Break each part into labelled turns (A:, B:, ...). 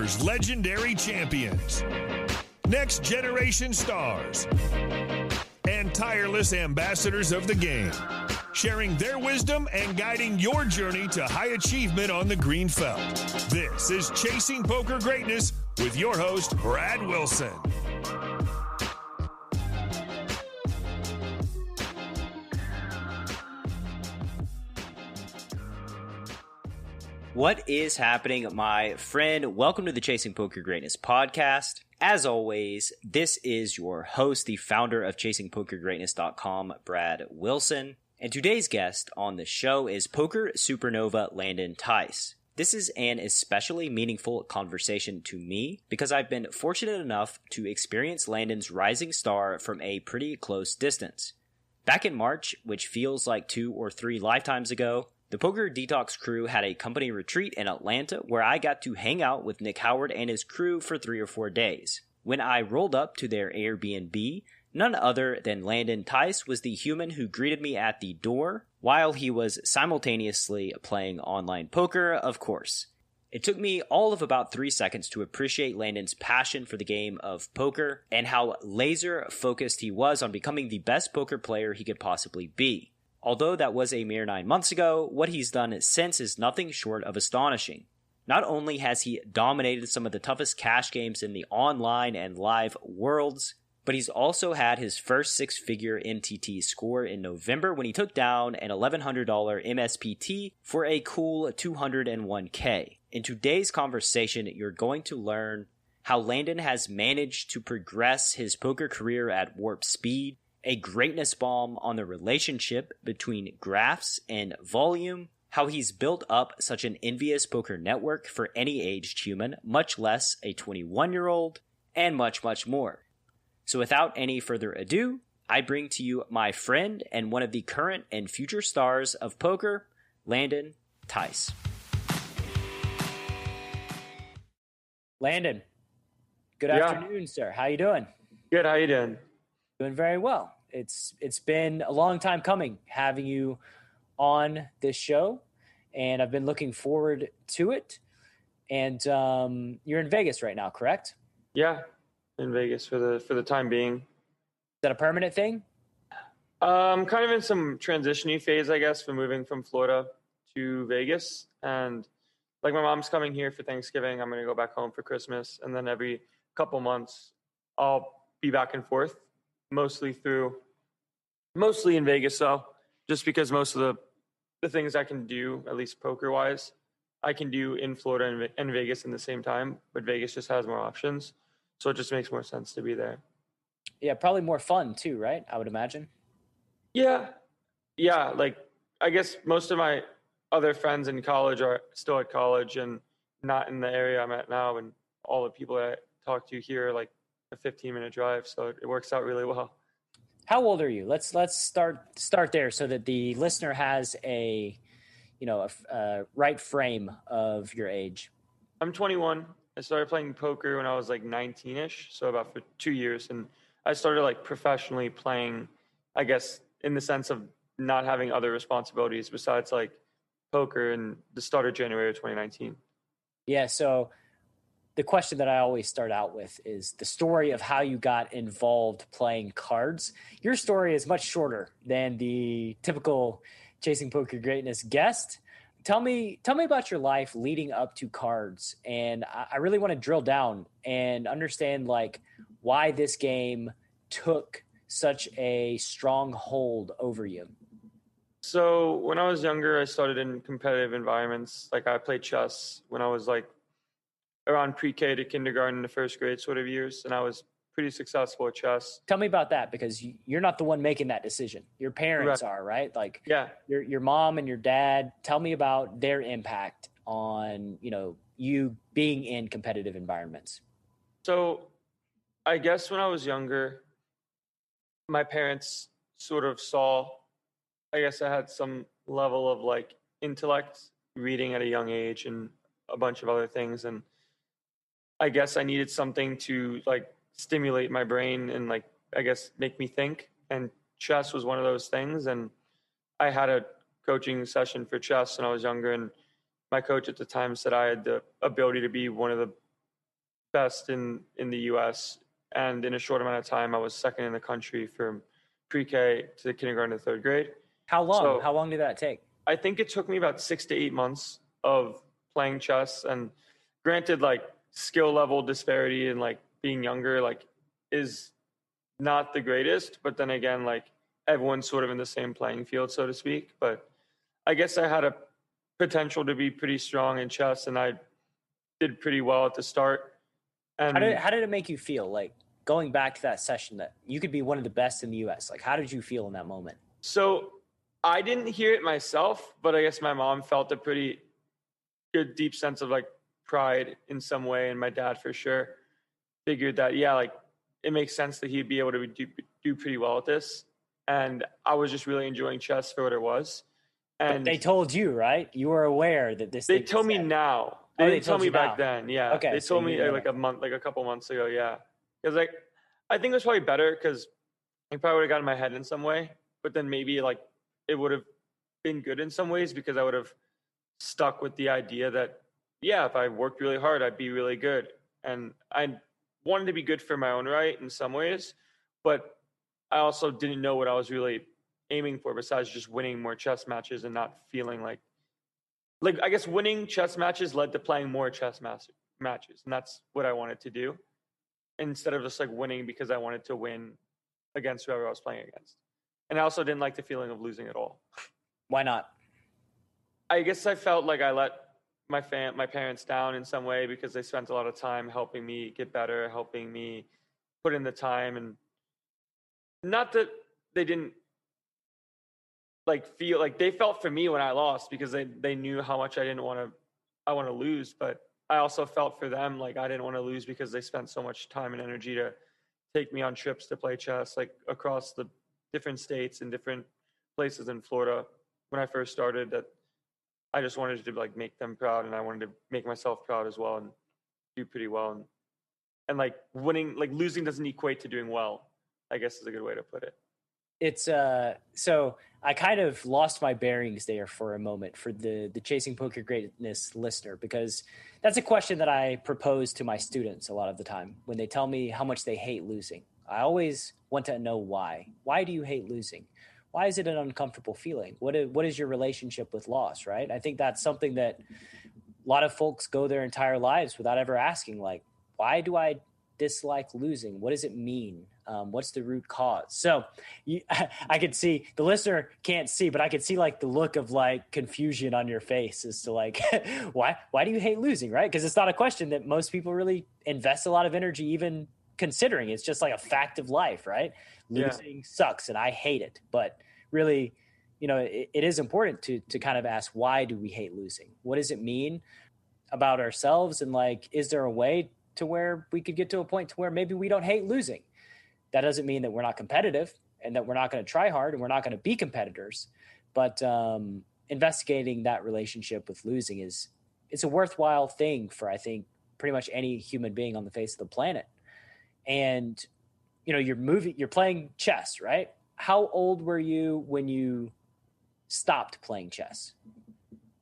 A: poker's legendary champions, next generation stars, and tireless ambassadors of the game, sharing their wisdom and guiding your journey to high achievement on the green felt. This is Chasing Poker Greatness with your host, Brad Wilson.
B: What is happening, my friend? Welcome to the Chasing Poker Greatness podcast. As always, this is your host, the founder of ChasingPokerGreatness.com, Brad Wilson. And today's guest on the show is Poker Supernova Landon Tice. This is an especially meaningful conversation to me because I've been fortunate enough to experience Landon's rising star from a pretty close distance. Back in March, which feels like 2 or 3 lifetimes ago, the Poker Detox crew had a company retreat in Atlanta where I got to hang out with Nick Howard and his crew for 3 or 4 days. When I rolled up to their AIRBNB, none other than Landon Tice was the human who greeted me at the door while he was simultaneously playing online poker, of course. It took me all of about 3 seconds to appreciate Landon's passion for the game of poker and how laser focused he was on becoming the best poker player he could possibly be. Although that was a mere 9 months ago, what he's done since is nothing short of astonishing. Not only has he dominated some of the toughest cash games in the online and live worlds, but he's also had his first 6-figure MTT score in November when he took down an $1,100 MSPT for a cool $201K. In today's conversation, you're going to learn how Landon has managed to progress his poker career at warp speed, a greatness bomb on the relationship between graphs and volume, how he's built up such an envious poker network for any aged human, much less a 21-year-old, and much, much more. So without any further ado, I bring to you my friend and one of the current and future stars of poker, Landon Tice. Landon, good afternoon, sir. How you doing?
C: Good. How you doing?
B: Doing very well. It's been a long time coming having you on this show, and I've been looking forward to it. And you're in Vegas right now, correct?
C: Yeah, in Vegas for the time being. Is
B: that a permanent thing?
C: Kind of in some transition-y phase, I guess, for moving from Florida to Vegas. And like my mom's coming here for Thanksgiving, I'm going to go back home for Christmas, and then every couple months I'll be back and forth. Mostly in Vegas, though, just because most of the things I can do, at least poker-wise, I can do in Florida and Vegas in the same time, but Vegas just has more options, so it just makes more sense to be there.
B: Yeah, probably more fun, too, right? I would imagine.
C: Yeah, like, I guess most of my other friends in college are still at college and not in the area I'm at now, and all the people that I talk to here are like a 15-minute drive, so it works out really well.
B: How old are you? Let's start there so that the listener has a right frame of your age.
C: I'm 21. I started playing poker when I was like 19ish, so about for 2 years, and I started like professionally playing, I guess, in the sense of not having other responsibilities besides like poker in the start of January of 2019.
B: Yeah, so the question that I always start out with is the story of how you got involved playing cards. Your story is much shorter than the typical Chasing Poker Greatness guest. Tell me about your life leading up to cards. And I really want to drill down and understand like why this game took such a strong hold over you.
C: So when I was younger, I started in competitive environments. Like I played chess when I was like around pre-K to kindergarten to first grade sort of years, and I was pretty successful at chess.
B: Tell me about that, because you're not the one making that decision. Your parents are, right? Like,
C: yeah,
B: your mom and your dad. Tell me about their impact on, you being in competitive environments.
C: So I guess when I was younger, my parents sort of saw, I guess I had some level of like intellect, reading at a young age and a bunch of other things, and I guess I needed something to like stimulate my brain and like, I guess, make me think. And chess was one of those things. And I had a coaching session for chess when I was younger. And my coach at the time said I had the ability to be one of the best in the US. And in a short amount of time, I was second in the country from pre-K to kindergarten to third grade.
B: How long?
C: So
B: How long did that take?
C: I think it took me about 6 to 8 months of playing chess. And granted, like skill level disparity and like being younger, like is not the greatest. But then again, like everyone's sort of in the same playing field, so to speak. But I guess I had a potential to be pretty strong in chess, and I did pretty well at the start. And
B: How did it make you feel? Like going back to that session that you could be one of the best in the US. Like how did you feel in that moment?
C: so I didn't hear it myself, but I guess my mom felt a pretty good, deep sense of like pride in some way. And my dad for sure figured that, yeah, like it makes sense that he'd be able to do pretty well at this. And I was just really enjoying chess for what it was. And
B: But they told you, right? You were aware that this
C: they
B: thing
C: told
B: was
C: me
B: dead.
C: now.
B: Oh,
C: They
B: they
C: didn't tell
B: told
C: me
B: you
C: back
B: now.
C: then. Yeah.
B: Okay,
C: They
B: so
C: told me
B: you know.
C: like a couple months ago. Yeah. Because like, I think it was probably better because I probably would have gotten my head in some way, but then maybe like it would have been good in some ways because I would have stuck with the idea that, yeah, if I worked really hard, I'd be really good. And I wanted to be good for my own right in some ways, but I also didn't know what I was really aiming for besides just winning more chess matches and not feeling like I guess winning chess matches led to playing more matches, and that's what I wanted to do instead of just like winning because I wanted to win against whoever I was playing against. And I also didn't like the feeling of losing at all.
B: Why not?
C: I guess I felt like I let my parents down in some way because they spent a lot of time helping me get better, helping me put in the time, and not that they didn't like feel like they felt for me when I lost because they knew how much I want to lose, but I also felt for them like I didn't want to lose because they spent so much time and energy to take me on trips to play chess like across the different states and different places in Florida when I first started, that I just wanted to like make them proud and I wanted to make myself proud as well and do pretty well, and like winning, like losing doesn't equate to doing well, I guess is a good way to put it.
B: It's so I kind of lost my bearings there for a moment for the Chasing Poker Greatness listener, because that's a question that I propose to my students a lot of the time when they tell me how much they hate losing. I always want to know why. Why do you hate losing? Why is it an uncomfortable feeling? What is your relationship with loss, right? I think that's something that a lot of folks go their entire lives without ever asking, like, why do I dislike losing? What does it mean? What's the root cause? So I could see, the listener can't see, but I could see like the look of like confusion on your face as to like, why do you hate losing? Right. Because it's not a question that most people really invest a lot of energy even considering. It's just like a fact of life, right? Losing sucks and I hate it. But really, you know, it is important to kind of ask, why do we hate losing? What does it mean about ourselves? And like, is there a way to where we could get to a point to where maybe we don't hate losing? That doesn't mean that we're not competitive and that we're not going to try hard and we're not going to be competitors. But investigating that relationship with losing it's a worthwhile thing for, I think, pretty much any human being on the face of the planet. And, you know, you're playing chess, right? How old were you when you stopped playing chess?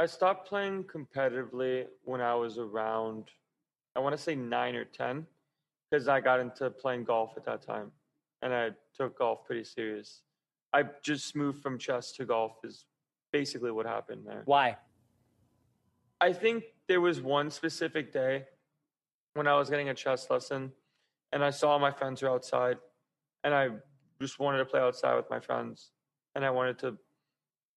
C: I stopped playing competitively when I was around, I want to say 9 or 10, because I got into playing golf at that time and I took golf pretty serious. I just moved from chess to golf is basically what happened there.
B: Why?
C: I think there was one specific day when I was getting a chess lesson and I saw my friends were outside and I just wanted to play outside with my friends and I wanted to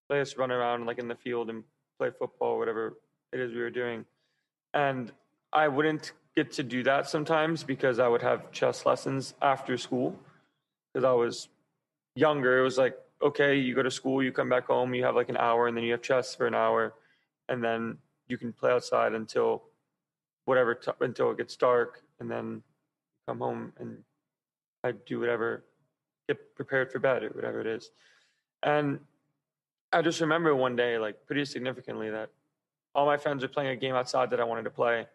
C: play us run around like in the field and play football or whatever it is we were doing. And I wouldn't get to do that sometimes because I would have chess lessons after school because I was younger. It was like, okay, you go to school, you come back home, you have like an hour and then you have chess for an hour and then you can play outside until until it gets dark and then come home and I do whatever, get prepared for bed or whatever it is. And I just remember one day, like pretty significantly, that all my friends were playing a game outside that I wanted to play,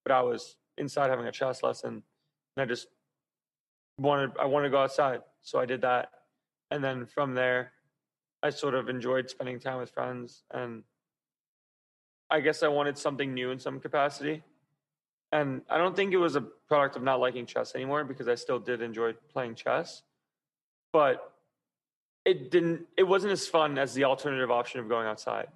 C: but I was inside having a chess lesson, and I wanted to go outside, so I did that, and then from there, I sort of enjoyed spending time with friends, and I guess I wanted something new in some capacity, And I don't think it was a product of not liking chess anymore, because I still did enjoy playing chess. But it wasn't as fun as the alternative option of going outside,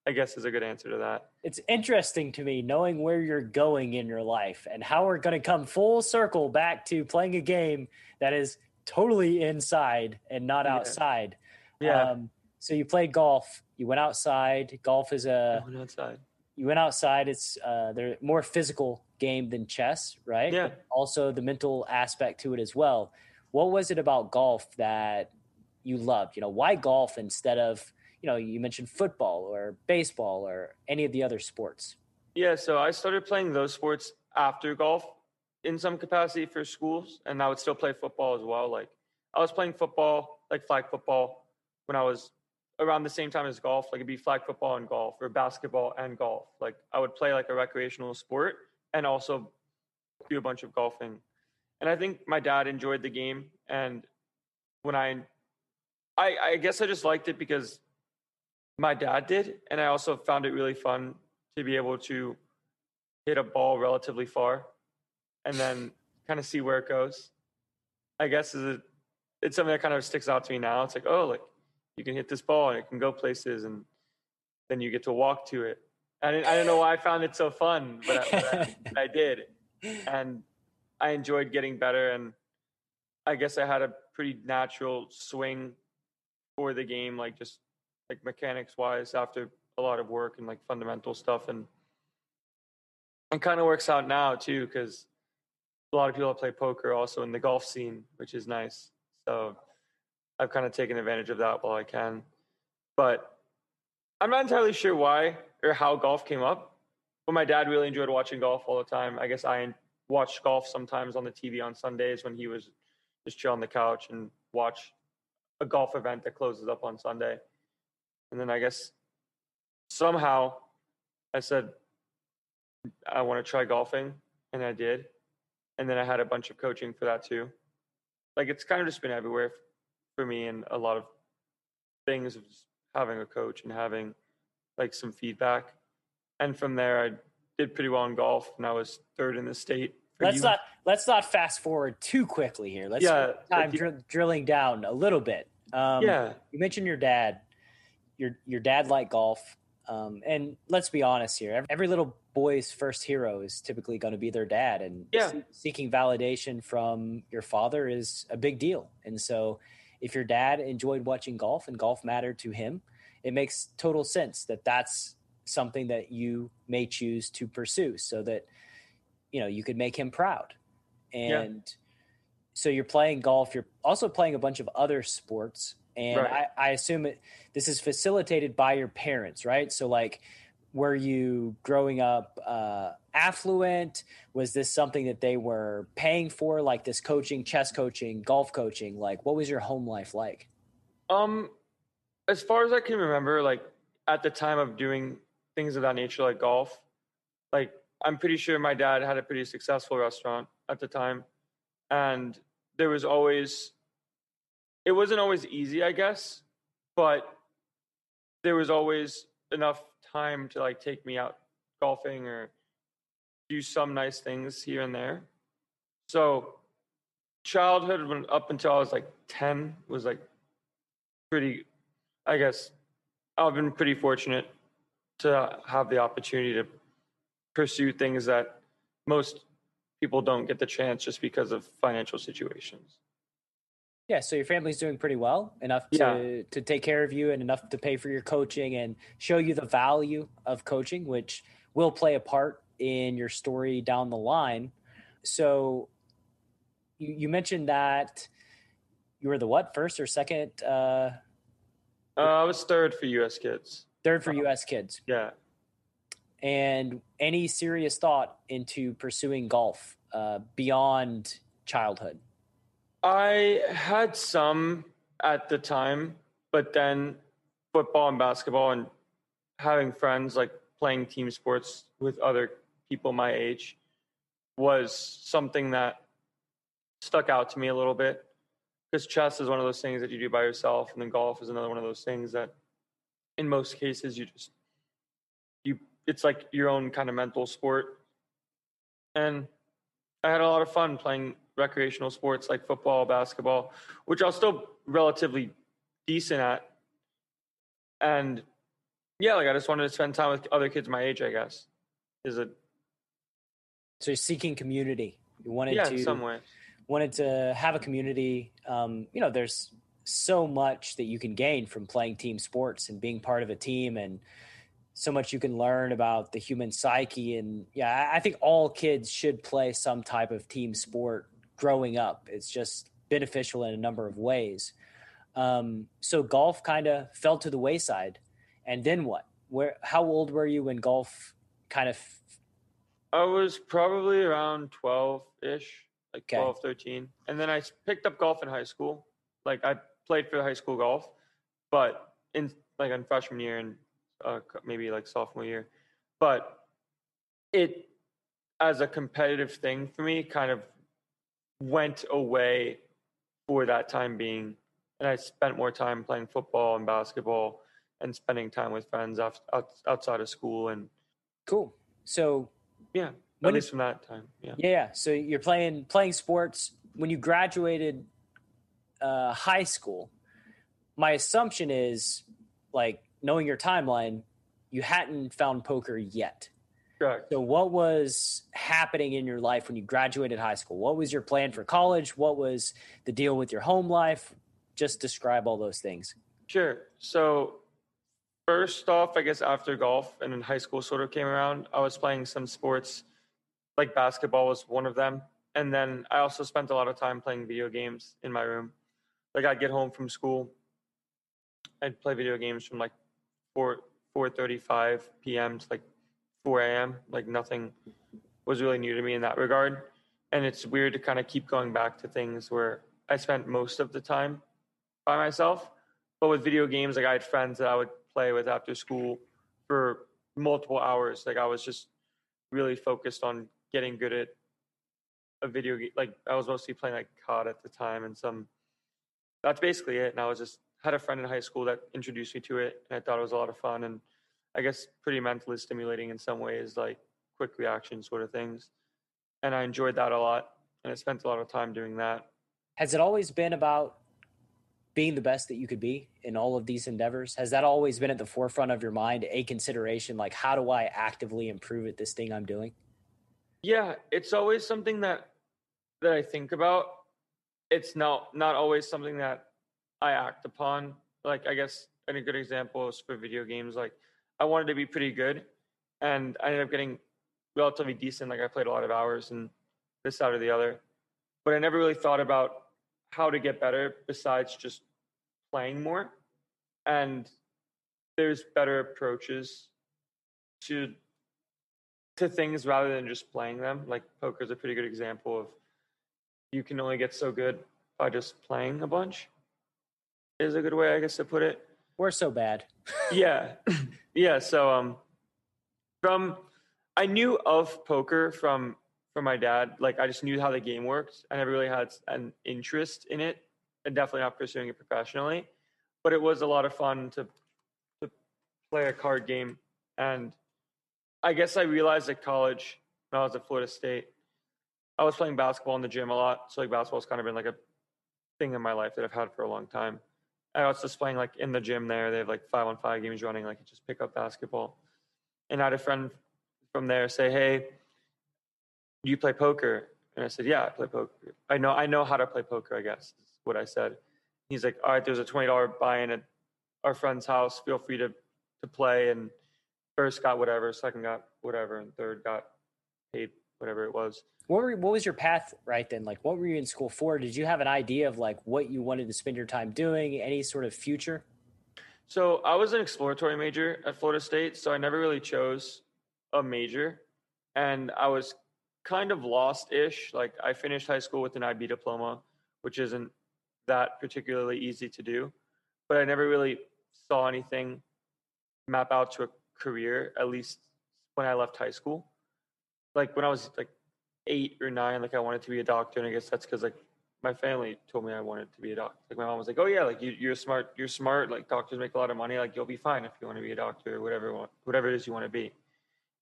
C: I guess, is a good answer to that.
D: It's interesting to me knowing where you're going in your life and how we're going to come full circle back to playing a game that is totally inside and not outside.
C: Yeah.
D: So you played golf, you went outside. Golf is
C: I went outside.
D: You went outside. It's they're more physical game than chess, right?
C: Yeah.
D: But also the mental aspect to it as well. What was it about golf that you loved? Why golf instead of, you mentioned football or baseball or any of the other sports?
C: Yeah, so I started playing those sports after golf in some capacity for schools, and I would still play football as well. Like, I was playing football, like flag football, when I was around the same time as golf. Like, it'd be flag football and golf, or basketball and golf. Like, I would play like a recreational sport and also do a bunch of golfing. And I think my dad enjoyed the game, and when I guess I just liked it because my dad did, and I also found it really fun to be able to hit a ball relatively far and then kind of see where it goes. I guess it's something that kind of sticks out to me now. It's like, oh, like, you can hit this ball and it can go places, and then you get to walk to it. I don't know why I found it so fun, but I did. And I enjoyed getting better, and I guess I had a pretty natural swing for the game, like just like mechanics wise, after a lot of work and like fundamental stuff. And it kind of works out now too, because a lot of people play poker also in the golf scene, which is nice. So I've kind of taken advantage of that while I can. But I'm not entirely sure why or how golf came up, but my dad really enjoyed watching golf all the time. I guess I watched golf sometimes on the TV on Sundays when he was just chill on the couch and watch a golf event that closes up on Sunday. And then I guess somehow I said, I want to try golfing, and I did. And then I had a bunch of coaching for that too. Like, it's kind of just been everywhere for me, and a lot of things of just having a coach and having like some feedback. And from there, I did pretty well in golf, and I was third in the state.
D: Let's not fast forward too quickly here. Let's spend time drilling down a little bit. You mentioned your dad. Your dad liked golf. And let's be honest here. Every little boy's first hero is typically going to be their dad. And seeking validation from your father is a big deal. And so if your dad enjoyed watching golf and golf mattered to him, it makes total sense that that's something that you may choose to pursue so that, you could make him proud. And so you're playing golf. You're also playing a bunch of other sports. And I assume this is facilitated by your parents, right? So like, were you growing up affluent? Was this something that they were paying for, like this coaching, chess coaching, golf coaching? Like, what was your home life like?
C: As far as I can remember, like at the time of doing things of that nature, like golf, like I'm pretty sure my dad had a pretty successful restaurant at the time. And there was always, it wasn't always easy, I guess, but there was always enough time to like take me out golfing or do some nice things here and there. So childhood, when up until I was like 10, was like pretty, I guess I've been pretty fortunate to have the opportunity to pursue things that most people don't get the chance just because of financial situations.
D: Yeah, so your family's doing pretty well, enough to take care of you and enough to pay for your coaching and show you the value of coaching, which will play a part in your story down the line. So you mentioned that you were the first or second? I
C: was third for U.S. Kids.
D: Third for U.S. Kids.
C: Yeah.
D: And any serious thought into pursuing golf beyond childhood?
C: I had some at the time, but then football and basketball and having friends, like playing team sports with other people my age, was something that stuck out to me a little bit. Because chess is one of those things that you do by yourself, and then golf is another one of those things that in most cases it's like your own kind of mental sport. And I had a lot of fun playing recreational sports like football, basketball, which I was still relatively decent at. And yeah, like I just wanted to spend time with other kids my age, I guess. So
D: you're seeking community. You
C: in some way.
D: Wanted to have a community. There's so much that you can gain from playing team sports and being part of a team, and so much you can learn about the human psyche. And yeah, I think all kids should play some type of team sport growing up. It's just beneficial in a number of ways. So golf kind of fell to the wayside. And then what? How old were you when golf kind of?
C: I was probably around 12-ish, like 12, 13. And then I picked up golf in high school. Like I played for high school golf, but in freshman year and maybe like sophomore year. But it, as a competitive thing for me, kind of went away for that time being. And I spent more time playing football and basketball and spending time with friends outside of school. And
D: cool. So
C: yeah, at least from that time. Yeah.
D: Yeah. So you're playing sports when you graduated high school. My assumption is, like, knowing your timeline, you hadn't found poker yet.
C: Correct.
D: So what was happening in your life when you graduated high school? What was your plan for college? What was the deal with your home life? Just describe all those things.
C: Sure. So first off, I guess after golf and then high school sort of came around, I was playing some sports, like basketball was one of them. And then I also spent a lot of time playing video games in my room. Like I'd get home from school, I'd play video games from like 4:35 p.m. to like 4 a.m. Like nothing was really new to me in that regard. And it's weird to kind of keep going back to things where I spent most of the time by myself. But with video games, like I had friends that I would play with after school for multiple hours. Like I was just really focused on getting good at a video game. Like I was mostly playing like COD at the time and that's basically it. And I was just had a friend in high school that introduced me to it, and I thought it was a lot of fun and I guess pretty mentally stimulating in some ways, like quick reaction sort of things. And I enjoyed that a lot, and I spent a lot of time doing that.
D: Has it always been about being the best that you could be in all of these endeavors? Has that always been at the forefront of your mind, a consideration, like, how do I actively improve at this thing I'm doing?
C: Yeah, it's always something that I think about. It's not always something that I act upon. Like, I guess a good example is for video games. Like, I wanted to be pretty good, and I ended up getting relatively decent. Like, I played a lot of hours and this, that, or the other. But I never really thought about how to get better besides just playing more. And there's better approaches to things rather than just playing them. Like, poker is a pretty good example of you can only get so good by just playing a bunch. Is a good way, I guess, to put it.
D: We're so bad.
C: Yeah. Yeah. So I knew of poker from my dad. Like I just knew how the game worked. I never really had an interest in it, and definitely not pursuing it professionally. But it was a lot of fun to play a card game. And I guess I realized at college, when I was at Florida State, I was playing basketball in the gym a lot. So like basketball's kind of been like a thing in my life that I've had for a long time. I was just playing like in the gym there. They have like 5-on-5 games running. Like you just pick up basketball. And I had a friend from there say, "Hey, do you play poker?" And I said, "Yeah, I play poker. I know how to play poker, I guess," is what I said. He's like, "All right, there's a $20 buy-in at our friend's house. Feel free to play." And first got whatever, second got whatever, and third got paid whatever it was.
D: What was your path right then? Like, what were you in school for? Did you have an idea of like what you wanted to spend your time doing? Any sort of future?
C: So I was an exploratory major at Florida State, so I never really chose a major, and I was kind of lost-ish. Like I finished high school with an IB diploma, which isn't that particularly easy to do, but I never really saw anything map out to a career, at least when I left high school. Like when I was like 8 or 9, like I wanted to be a doctor, and I guess that's because like my family told me I wanted to be a doctor. Like my mom was like, "Oh yeah, like you're smart. Like doctors make a lot of money. Like you'll be fine if you want to be a doctor or whatever it is you want to be."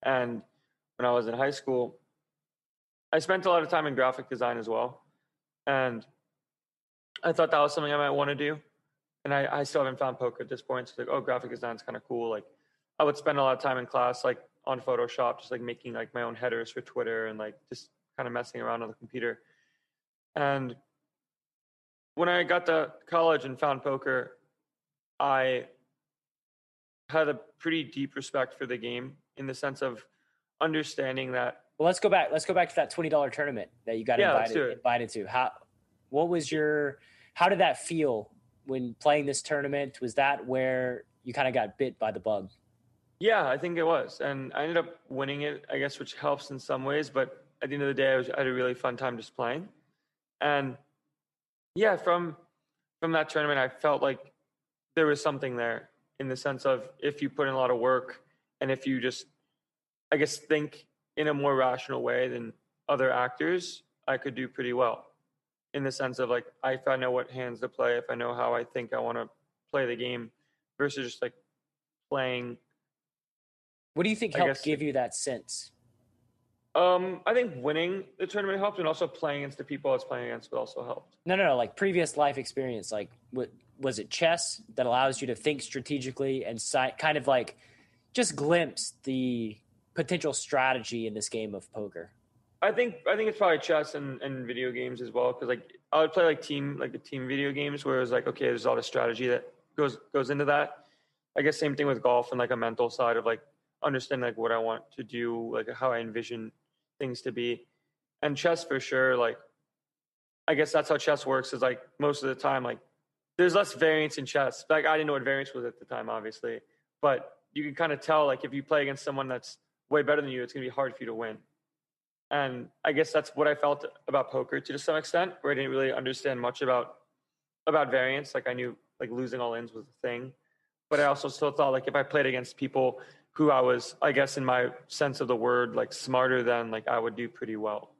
C: And when I was in high school, I spent a lot of time in graphic design as well. And I thought that was something I might want to do. And I still haven't found poker at this point. So it's like, oh, graphic design is kind of cool. Like I would spend a lot of time in class, like on Photoshop, just like making like my own headers for Twitter and like just kind of messing around on the computer. And when I got to college and found poker, I had a pretty deep respect for the game in the sense of understanding that.
D: Well, let's go back to that $20 tournament that you got invited to. How did that feel when playing this tournament? Was that where you kind of got bit by the bug?
C: Yeah, I think it was. And I ended up winning it, I guess, which helps in some ways. But at the end of the day, I had a really fun time just playing. And yeah, from that tournament, I felt like there was something there in the sense of if you put in a lot of work and if you just, I guess, think in a more rational way than other actors, I could do pretty well. In the sense of like, if I know what hands to play, if I know how I think I want to play the game versus just like playing.
D: What do you think helped give you that sense?
C: I think winning the tournament helped, and also playing against the people I was playing against also helped.
D: No. Like previous life experience, like was it chess that allows you to think strategically and kind of like just glimpse the potential strategy in this game of poker?
C: I think it's probably chess and video games as well, because like I would play like team video games where it was like, okay, there's all the strategy that goes into that. I guess same thing with golf and like a mental side of like understanding like what I want to do, like how I envision things to be. And chess for sure, like I guess that's how chess works, is like most of the time like there's less variance in chess. Like I didn't know what variance was at the time, obviously, but you can kind of tell like if you play against someone that's way better than you, it's going to be hard for you to win. And I guess that's what I felt about poker to some extent, where I didn't really understand much about variance. Like I knew like losing all ins was a thing, but I also still thought like if I played against people who I was, I guess in my sense of the word, like smarter than, like I would do pretty well.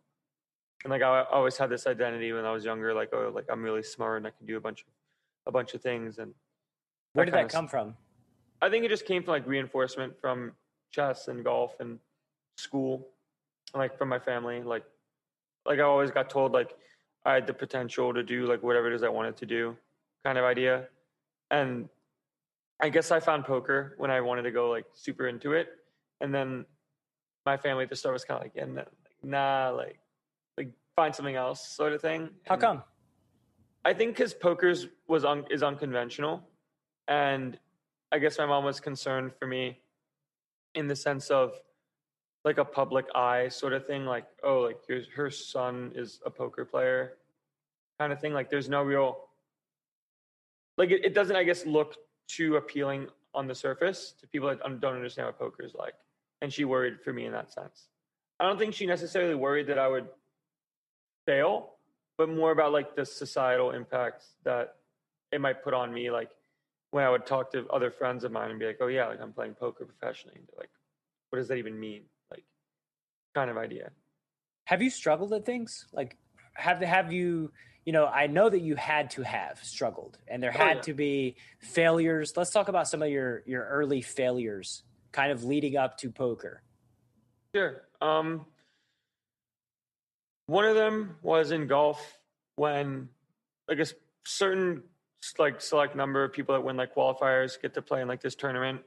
C: And like I always had this identity when I was younger, like, oh, like I'm really smart and I can do a bunch of things. And
D: where did that come from?
C: I think it just came from like reinforcement from chess and golf and school, like from my family. Like I always got told like I had the potential to do like whatever it is I wanted to do, kind of idea. And I guess I found poker when I wanted to go like super into it. And then my family at the start was kind of like, yeah, nah, like find something else sort of thing.
D: How come?
C: I think because poker is unconventional. And I guess my mom was concerned for me in the sense of like a public eye sort of thing. Like, oh, like her son is a poker player kind of thing. Like there's no real, like it doesn't, I guess, look too appealing on the surface to people that don't understand what poker is like. And she worried for me in that sense. I don't think she necessarily worried that I would fail, but more about like the societal impact that it might put on me. Like when I would talk to other friends of mine and be like, oh yeah, like I'm playing poker professionally. And they're like, what does that even mean? Like kind of idea.
D: Have you struggled at things? Like have you, you know, I know that you had to have struggled and there had to be failures. Let's talk about some of your early failures kind of leading up to poker.
C: Sure. One of them was in golf when I guess certain like select number of people that win like qualifiers get to play in like this tournament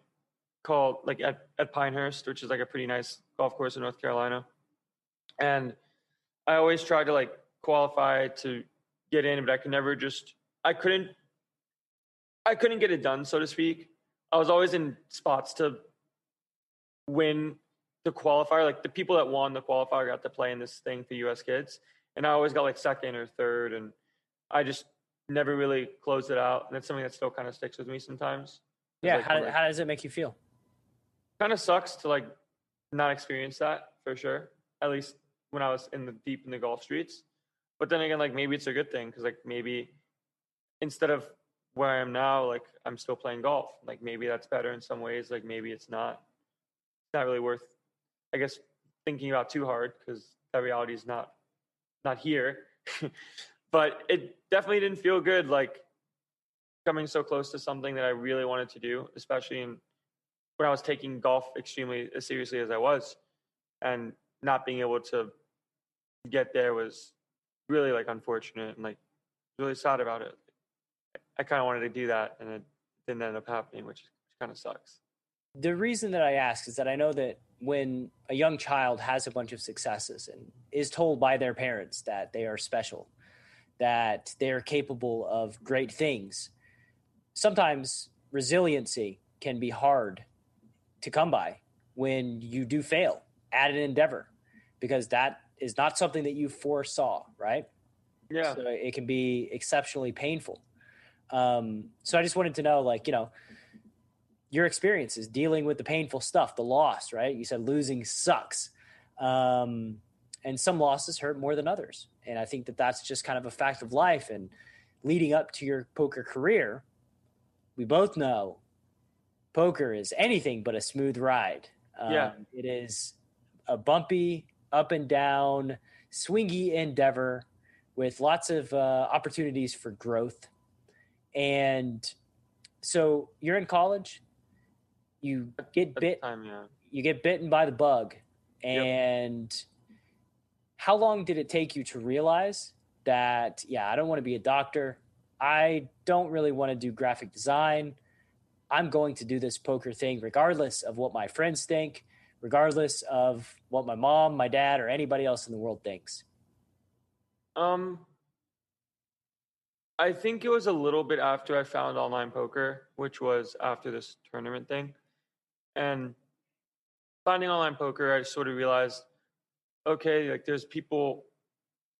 C: called like at Pinehurst, which is like a pretty nice golf course in North Carolina. And I always tried to like qualify to get in, but I could never I couldn't get it done, so to speak. I was always in spots to win the qualifier. Like the people that won the qualifier got to play in this thing for US kids. And I always got like second or third. And I just never really closed it out. And it's something that still kind of sticks with me sometimes.
D: Yeah.
C: Like,
D: how does it make you feel?
C: Kind of sucks to like not experience that for sure. At least when I was deep in the golf streets. But then again, like maybe it's a good thing. Cause like maybe instead of where I am now, like I'm still playing golf. Like maybe that's better in some ways. Like maybe it's not really worth, I guess, thinking about too hard, because that reality is not here. But it definitely didn't feel good, like coming so close to something that I really wanted to do, especially when I was taking golf extremely as seriously as I was, and not being able to get there was really like unfortunate and like really sad about it. I kind of wanted to do that, and it didn't end up happening, which kind of sucks.
D: The reason that I ask is that I know that when a young child has a bunch of successes and is told by their parents that they are special, that they are capable of great things, sometimes resiliency can be hard to come by when you do fail at an endeavor, because that is not something that you foresaw, right?
C: Yeah.
D: So it can be exceptionally painful. So I just wanted to know, like, your experiences dealing with the painful stuff, the loss, right? You said losing sucks. And some losses hurt more than others. And I think that that's just kind of a fact of life. And leading up to your poker career, we both know poker is anything but a smooth ride. It is a bumpy, up and down, swingy endeavor with lots of opportunities for growth. And so you're in college, you get you get bitten by the bug. And how long did it take you to realize that, I don't want to be a doctor. I don't really want to do graphic design. I'm going to do this poker thing regardless of what my friends think, regardless of what my mom, my dad, or anybody else in the world thinks?
C: I think it was a little bit after I found online poker, which was after this tournament thing. And finding online poker, I sort of realized, okay, like there's people,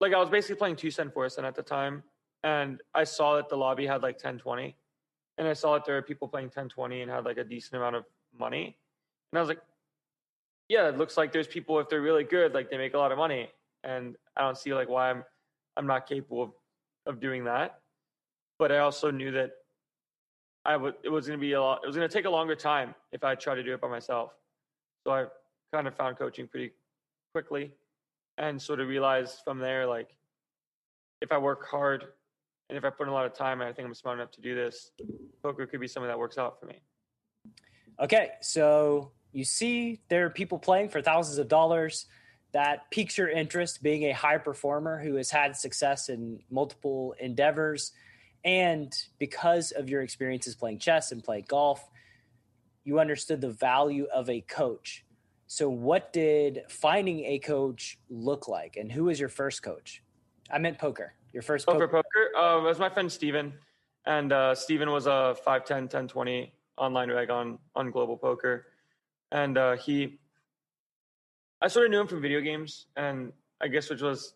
C: like I was basically playing 2 cent, 4 cent at the time. And I saw that the lobby had like 10-20. And I saw that there were people playing 10-20 and had like a decent amount of money. And I was like, yeah, it looks like there's people, if they're really good, like they make a lot of money. And I don't see like why I'm not capable of doing that. But I also knew that it was going to take a longer time if I tried to do it by myself. So I kind of found coaching pretty quickly and sort of realized from there, like, if I work hard and if I put in a lot of time and I think I'm smart enough to do this, poker could be something that works out for me.
D: Okay, so you see there are people playing for thousands of dollars. That piques your interest, being a high performer who has had success in multiple endeavors. And because of your experiences playing chess and playing golf, you understood the value of a coach. So what did finding a coach look like? And who was your first coach? I meant poker. Your first poker.
C: For poker? It was my friend Steven. And Steven was a 5'10", 10-20 online reg on Global Poker. And I sort of knew him from video games. And I guess which was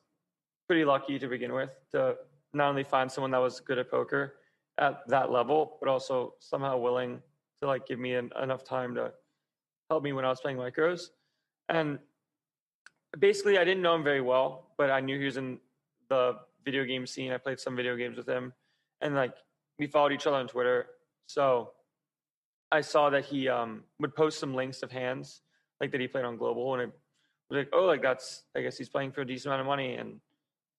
C: pretty lucky to begin with, to not only find someone that was good at poker at that level, but also somehow willing to like give me enough time to help me when I was playing micros. And basically I didn't know him very well, but I knew he was in the video game scene. I played some video games with him, and like we followed each other on Twitter. So I saw that he would post some links of hands like that he played on Global, and I was like, oh, like I guess he's playing for a decent amount of money, and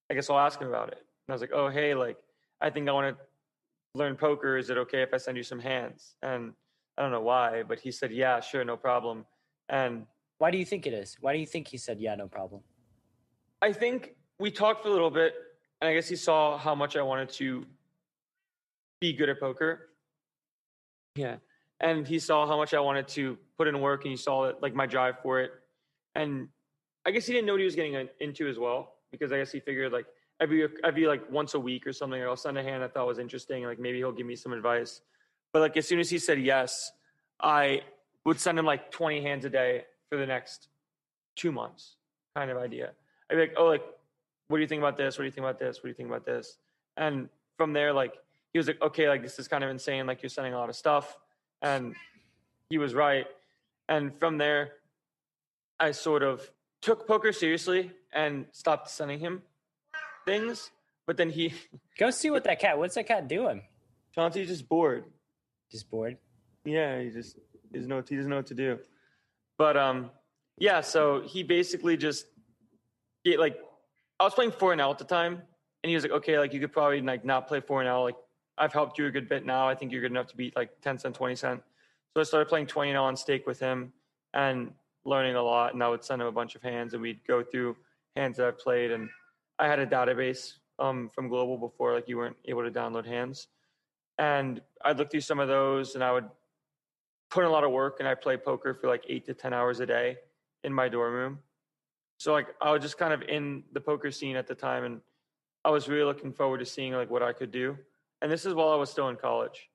C: I guess I'll ask him about it. And I was like, oh, hey, like, I think I want to learn poker. Is it okay if I send you some hands? And I don't know why, but he said, yeah, sure, no problem. And
D: why do you think it is? Why do you think he said, yeah, no problem?
C: I think we talked for a little bit, and I guess he saw how much I wanted to be good at poker. Yeah. And he saw how much I wanted to put in work, and he saw it, like my drive for it. And I guess he didn't know what he was getting into as well, because I guess he figured like every like once a week or something, I'll send a hand I thought was interesting. Like maybe he'll give me some advice. But like as soon as he said yes, I would send him like 20 hands a day for the next 2 months, kind of idea. I'd be like, oh, like, what do you think about this? What do you think about this? What do you think about this? And from there, like, he was like, okay, like this is kind of insane. Like you're sending a lot of stuff. And he was right. And from there, I sort of took poker seriously and stopped sending him things. But then he
D: go see what's that cat doing?
C: Chauncey's just bored.
D: Just bored?
C: Yeah, he doesn't know what to do. But yeah, so he basically just like I was playing 4L at the time, and he was like, okay, like you could probably like not play 4L. Like I've helped you a good bit now. I think you're good enough to beat like 10 cent, 20 cent. So I started playing 20L on stake with him and learning a lot. And I would send him a bunch of hands, and we'd go through hands that I've played, and I had a database from Global before, like you weren't able to download hands, and I'd look through some of those, and I would put in a lot of work, and I play poker for like 8 to 10 hours a day in my dorm room. So like I was just kind of in the poker scene at the time, and I was really looking forward to seeing like what I could do. And this is while I was still in college.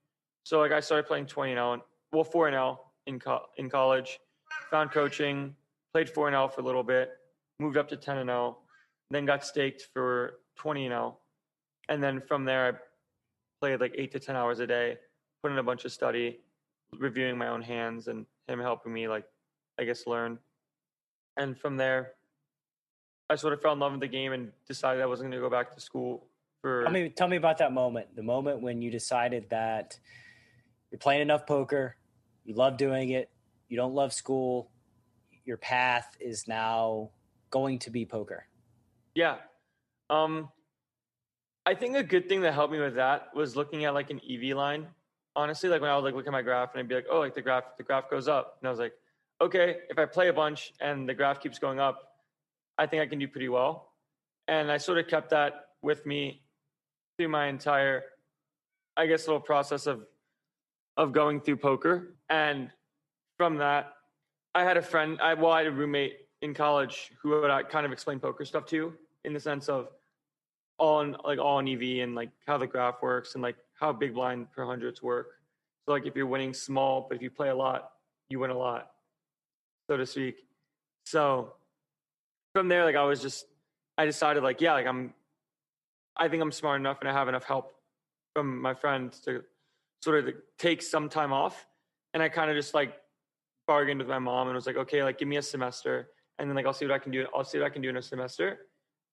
C: So like I started playing 20-0, 4-0 in college, found coaching, played 4-0 for a little bit, moved up to 10-0, then got staked for 20-0. And then from there, I played like 8 to 10 hours a day, put in a bunch of study, reviewing my own hands, and him helping me, like, I guess, learn. And from there, I sort of fell in love with the game and decided I wasn't going to go back to school.
D: Tell me about that moment, the moment when you decided that you're playing enough poker, you love doing it, you don't love school, your path is now going to be poker.
C: Yeah. I think a good thing that helped me with that was looking at like an EV line. Honestly, like when I would like look at my graph and I'd be like, oh, like the graph goes up. And I was like, okay, if I play a bunch and the graph keeps going up, I think I can do pretty well. And I sort of kept that with me through my entire, I guess, little process of going through poker. And from that, I had a friend, I had a roommate in college who would kind of explain poker stuff to, in the sense of all in EV and like how the graph works and like how big blind per hundreds work. So like if you're winning small, but if you play a lot, you win a lot, so to speak. So from there, like I decided like, yeah, like I think I'm smart enough and I have enough help from my friends to sort of take some time off. And I kind of just like bargained with my mom and was like, okay, like give me a semester. And then like, I'll see what I can do. I'll see what I can do in a semester.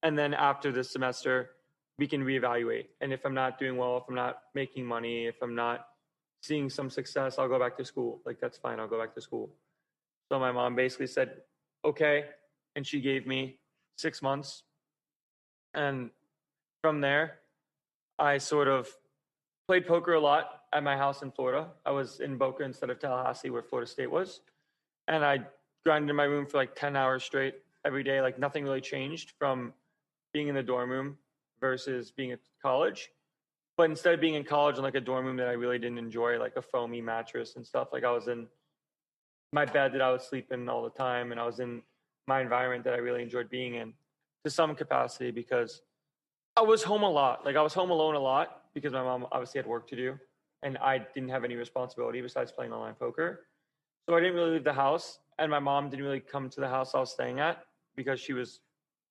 C: And then after this semester, we can reevaluate. And if I'm not doing well, if I'm not making money, if I'm not seeing some success, I'll go back to school. Like, that's fine. I'll go back to school. So my mom basically said, okay. And she gave me 6 months. And from there, I sort of played poker a lot at my house in Florida. I was in Boca instead of Tallahassee, where Florida State was. And I grinded in my room for like 10 hours straight every day. Like nothing really changed from being in the dorm room versus being at college. But instead of being in college in like a dorm room that I really didn't enjoy, like a foamy mattress and stuff, like I was in my bed that I would sleep in all the time. And I was in my environment that I really enjoyed being in to some capacity, because I was home a lot. Like I was home alone a lot because my mom obviously had work to do and I didn't have any responsibility besides playing online poker. So I didn't really leave the house, and my mom didn't really come to the house I was staying at because she was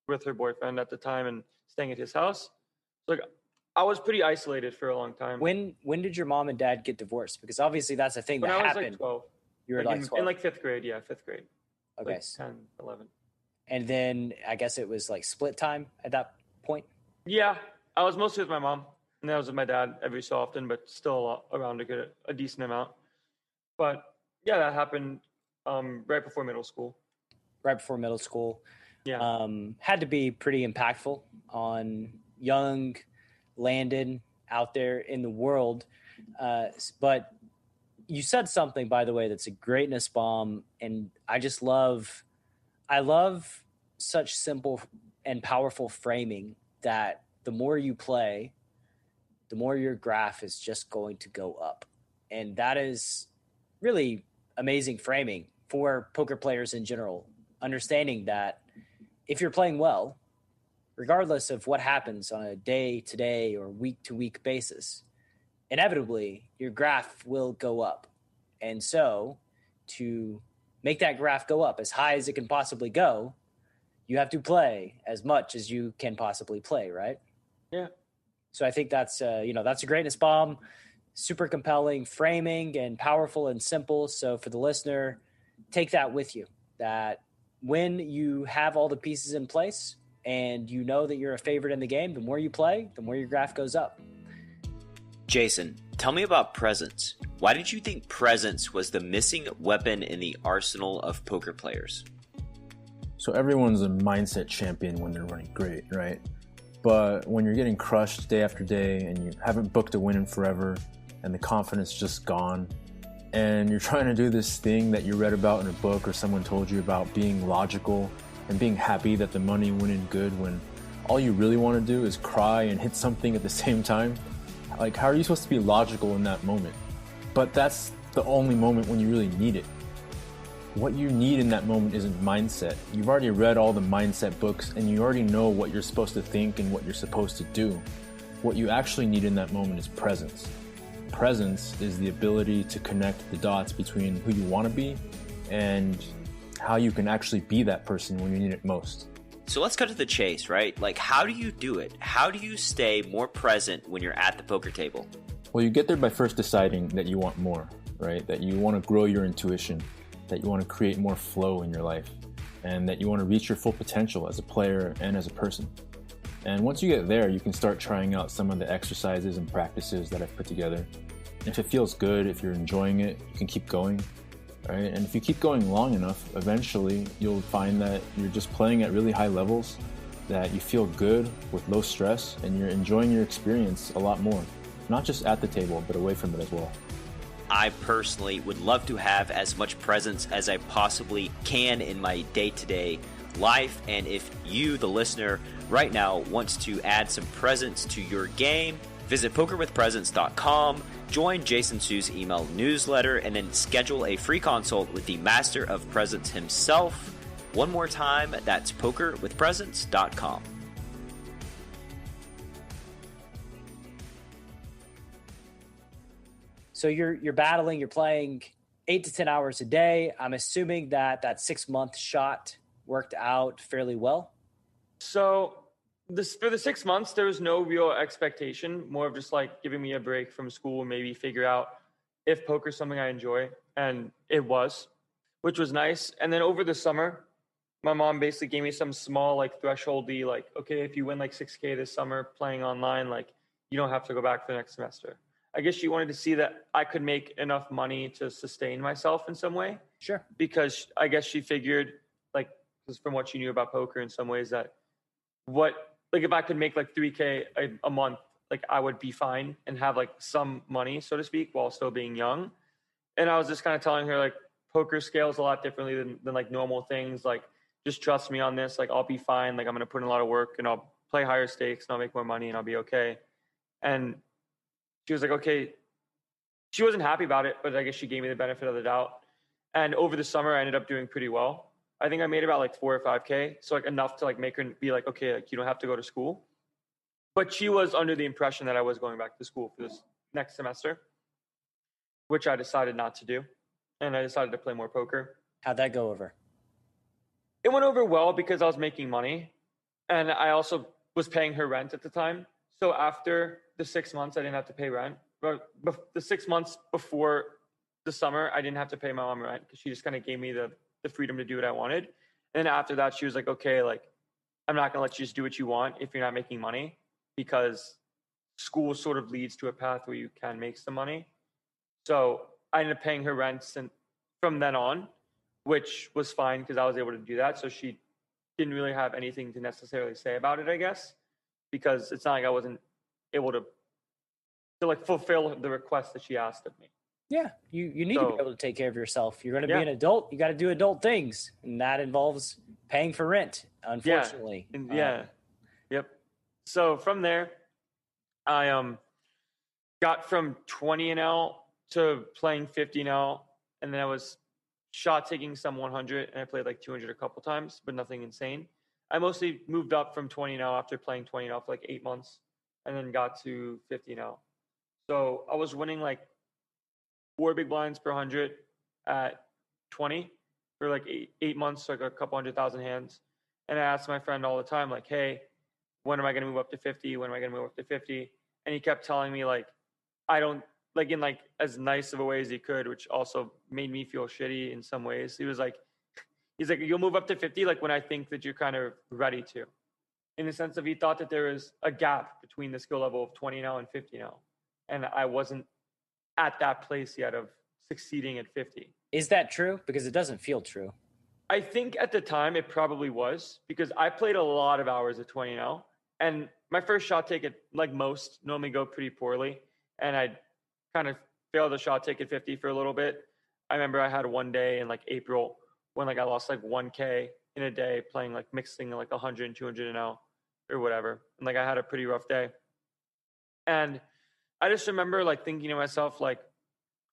C: with her boyfriend at the time and staying at his house. So like I was pretty isolated for a long time.
D: When did your mom and dad get divorced? Because obviously that's a thing that happened.
C: When I was like 12.
D: You were like 12?
C: In like 5th grade, yeah, 5th grade.
D: Okay.
C: Like 10, 11.
D: And then I guess it was like split time at that point?
C: Yeah, I was mostly with my mom, and then I was with my dad every so often, but still around a decent amount. But yeah, that happened right before middle school.
D: Right before middle school.
C: Yeah.
D: Had to be pretty impactful on young Landon out there in the world. But you said something, by the way, that's a greatness bomb. And I love such simple and powerful framing that the more you play, the more your graph is just going to go up. And that is really amazing framing for poker players in general, understanding that if you're playing well, regardless of what happens on a day-to-day or week-to-week basis, inevitably your graph will go up. And so to make that graph go up as high as it can possibly go, you have to play as much as you can possibly play, right?
C: Yeah.
D: So I think that's that's a greatness bomb, super compelling framing and powerful and simple. So for the listener, take that with you, that when you have all the pieces in place and you know that you're a favorite in the game, the more you play, the more your graph goes up.
B: Jason, tell me about presence. Why did you think presence was the missing weapon in the arsenal of poker players?
E: So everyone's a mindset champion when they're running great, right? But when you're getting crushed day after day and you haven't booked a win in forever and the confidence just gone, and you're trying to do this thing that you read about in a book or someone told you about, being logical and being happy that the money went in good when all you really want to do is cry and hit something at the same time. Like, how are you supposed to be logical in that moment? But that's the only moment when you really need it. What you need in that moment isn't mindset. You've already read all the mindset books and you already know what you're supposed to think and what you're supposed to do. What you actually need in that moment is presence. Presence is the ability to connect the dots between who you want to be and how you can actually be that person when you need it most.
B: So let's cut to the chase, right? Like, how do you do it? How do you stay more present when you're at the poker table?
E: Well, you get there by first deciding that you want more, right? That you want to grow your intuition, that you want to create more flow in your life, and that you want to reach your full potential as a player and as a person. And once you get there, you can start trying out some of the exercises and practices that I've put together. If it feels good, if you're enjoying it, you can keep going, right? And if you keep going long enough, eventually you'll find that you're just playing at really high levels, that you feel good with low stress, and you're enjoying your experience a lot more. Not just at the table, but away from it as well.
B: I personally would love to have as much presence as I possibly can in my day-to-day life. And if you, the listener, right now wants to add some presence to your game, visit pokerwithpresence.com, join Jason Su's email newsletter, and then schedule a free consult with the master of presence himself. One more time, that's pokerwithpresence.com.
D: So you're battling, you're playing 8 to 10 hours a day. I'm assuming that 6-month shot worked out fairly well.
C: So for the 6 months, there was no real expectation, more of just like giving me a break from school, maybe figure out if poker is something I enjoy. And it was, which was nice. And then over the summer, my mom basically gave me some small like thresholdy, like, okay, if you win like 6K this summer playing online, like you don't have to go back for the next semester. I guess she wanted to see that I could make enough money to sustain myself in some way.
D: Sure.
C: Because I guess she figured, like, because from what she knew about poker in some ways, that if I could make like 3K a month, like I would be fine and have like some money, so to speak, while still being young. And I was just kind of telling her, like, poker scales a lot differently than like normal things. Like, just trust me on this. Like, I'll be fine. Like, I'm going to put in a lot of work and I'll play higher stakes and I'll make more money and I'll be okay. And she was like, okay. She wasn't happy about it, but I guess she gave me the benefit of the doubt. And over the summer, I ended up doing pretty well. I think I made about like 4 or 5K. So like enough to like make her be like, okay, like you don't have to go to school. But she was under the impression that I was going back to school for this next semester, which I decided not to do. And I decided to play more poker.
D: How'd that go over?
C: It went over well because I was making money. And I also was paying her rent at the time. So after the 6 months, I didn't have to pay rent. But the 6 months before the summer, I didn't have to pay my mom rent because she just kind of gave me the freedom to do what I wanted. And after that, she was like, okay, like, I'm not going to let you just do what you want if you're not making money, because school sort of leads to a path where you can make some money. So I ended up paying her rent from then on, which was fine because I was able to do that. So she didn't really have anything to necessarily say about it, I guess, because it's not like I wasn't able to like fulfill the request that she asked of me.
D: Yeah, you need to be able to take care of yourself. You're going to be an adult. You got to do adult things, and that involves paying for rent, unfortunately.
C: Yep. So from there, I got from 20 and L to playing 50 and L, and then I was shot taking some 100, and I played like 200 a couple times, but nothing insane. I mostly moved up from 20 and L after playing 20 and L for like 8 months, and then got to 50 and L. So I was winning like 4 big blinds per 100 at 20 for like 8 months, like a couple 100,000 hands. And I asked my friend all the time, like, hey, when am I going to move up to 50? When am I going to move up to 50? And he kept telling me, like, I don't, like, in like as nice of a way as he could, which also made me feel shitty in some ways. He's like, you'll move up to 50, like when I think that you're kind of ready to. In the sense of he thought that there was a gap between the skill level of 20 now and 50 now. And I wasn't at that place yet of succeeding at 50.
D: Is that true? Because it doesn't feel true.
C: I think at the time it probably was, because I played a lot of hours at 20 now. And my first shot take at, like most, normally go pretty poorly. And I kind of failed the shot take at 50 for a little bit. I remember I had one day in like April when like I lost like 1K in a day playing like mixing like 100 and 200 an hour or whatever. And like I had a pretty rough day. And I just remember like thinking to myself, like,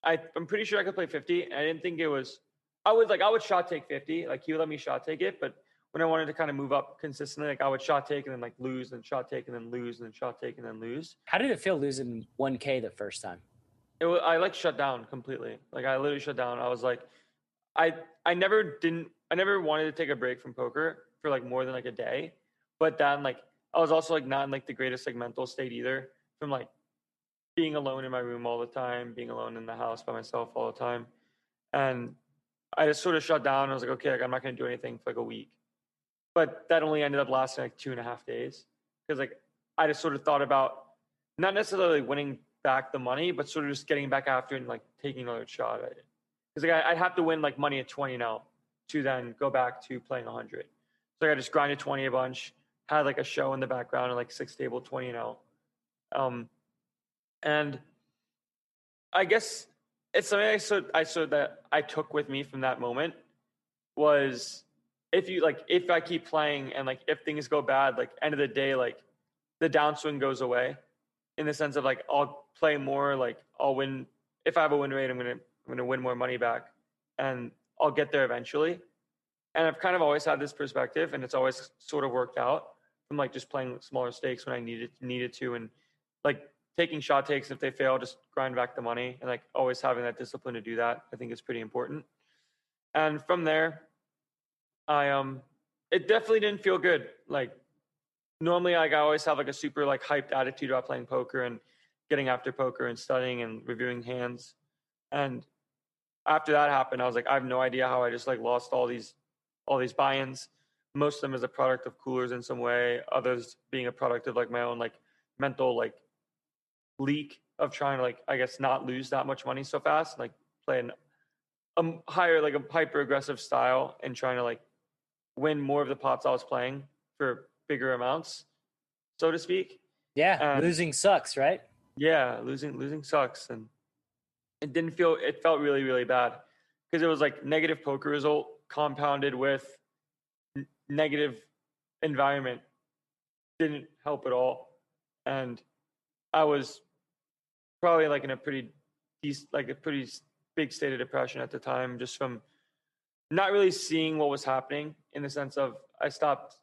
C: I'm pretty sure I could play 50. And I didn't think it was, I would shot take 50. Like he would let me shot take it. But when I wanted to kind of move up consistently, like I would shot take and then like lose and shot take and then lose and then shot take and then lose.
D: How did it feel losing 1K the first time?
C: I like shut down completely. Like I literally shut down. I was like, I never wanted to take a break from poker for like more than like a day. But then like, I was also like not in like the greatest like mental state either from like being alone in my room all the time, being alone in the house by myself all the time. And I just sort of shut down. I was like, okay, like I'm not going to do anything for like a week. But that only ended up lasting like 2.5 days. Because like I just sort of thought about not necessarily winning back the money, but sort of just getting back after and like taking another shot at it. Because like I'd have to win like money at 20 now to then go back to playing 100. So I just grinded 20 a bunch, had like a show in the background and like 6 table 20 now. And I guess it's something that I took with me from that moment was if I keep playing and like if things go bad, like end of the day, like the downswing goes away in the sense of like I'll play more, like I'll win. If I have a win rate, I'm gonna win more money back and I'll get there eventually. And I've kind of always had this perspective and it's always sort of worked out from like just playing smaller stakes when I needed to and like taking shot takes. If they fail, just grind back the money and like always having that discipline to do that, I think is pretty important. And from there, it definitely didn't feel good. Like normally, like I always have like a super like hyped attitude about playing poker and getting after poker and studying and reviewing hands. And after that happened, I was like, I have no idea how I just like lost all these buy-ins. Most of them as a product of coolers in some way, others being a product of like my own like mental like leak of trying to like I guess not lose that much money so fast, like playing a higher like a hyper aggressive style and trying to like win more of the pots I was playing for bigger amounts, so to speak.
D: Yeah, and losing sucks, right?
C: Yeah, losing sucks, and it felt really really bad because it was like negative poker result compounded with negative environment didn't help at all, and I was probably like in a pretty big state of depression at the time, just from not really seeing what was happening in the sense of I stopped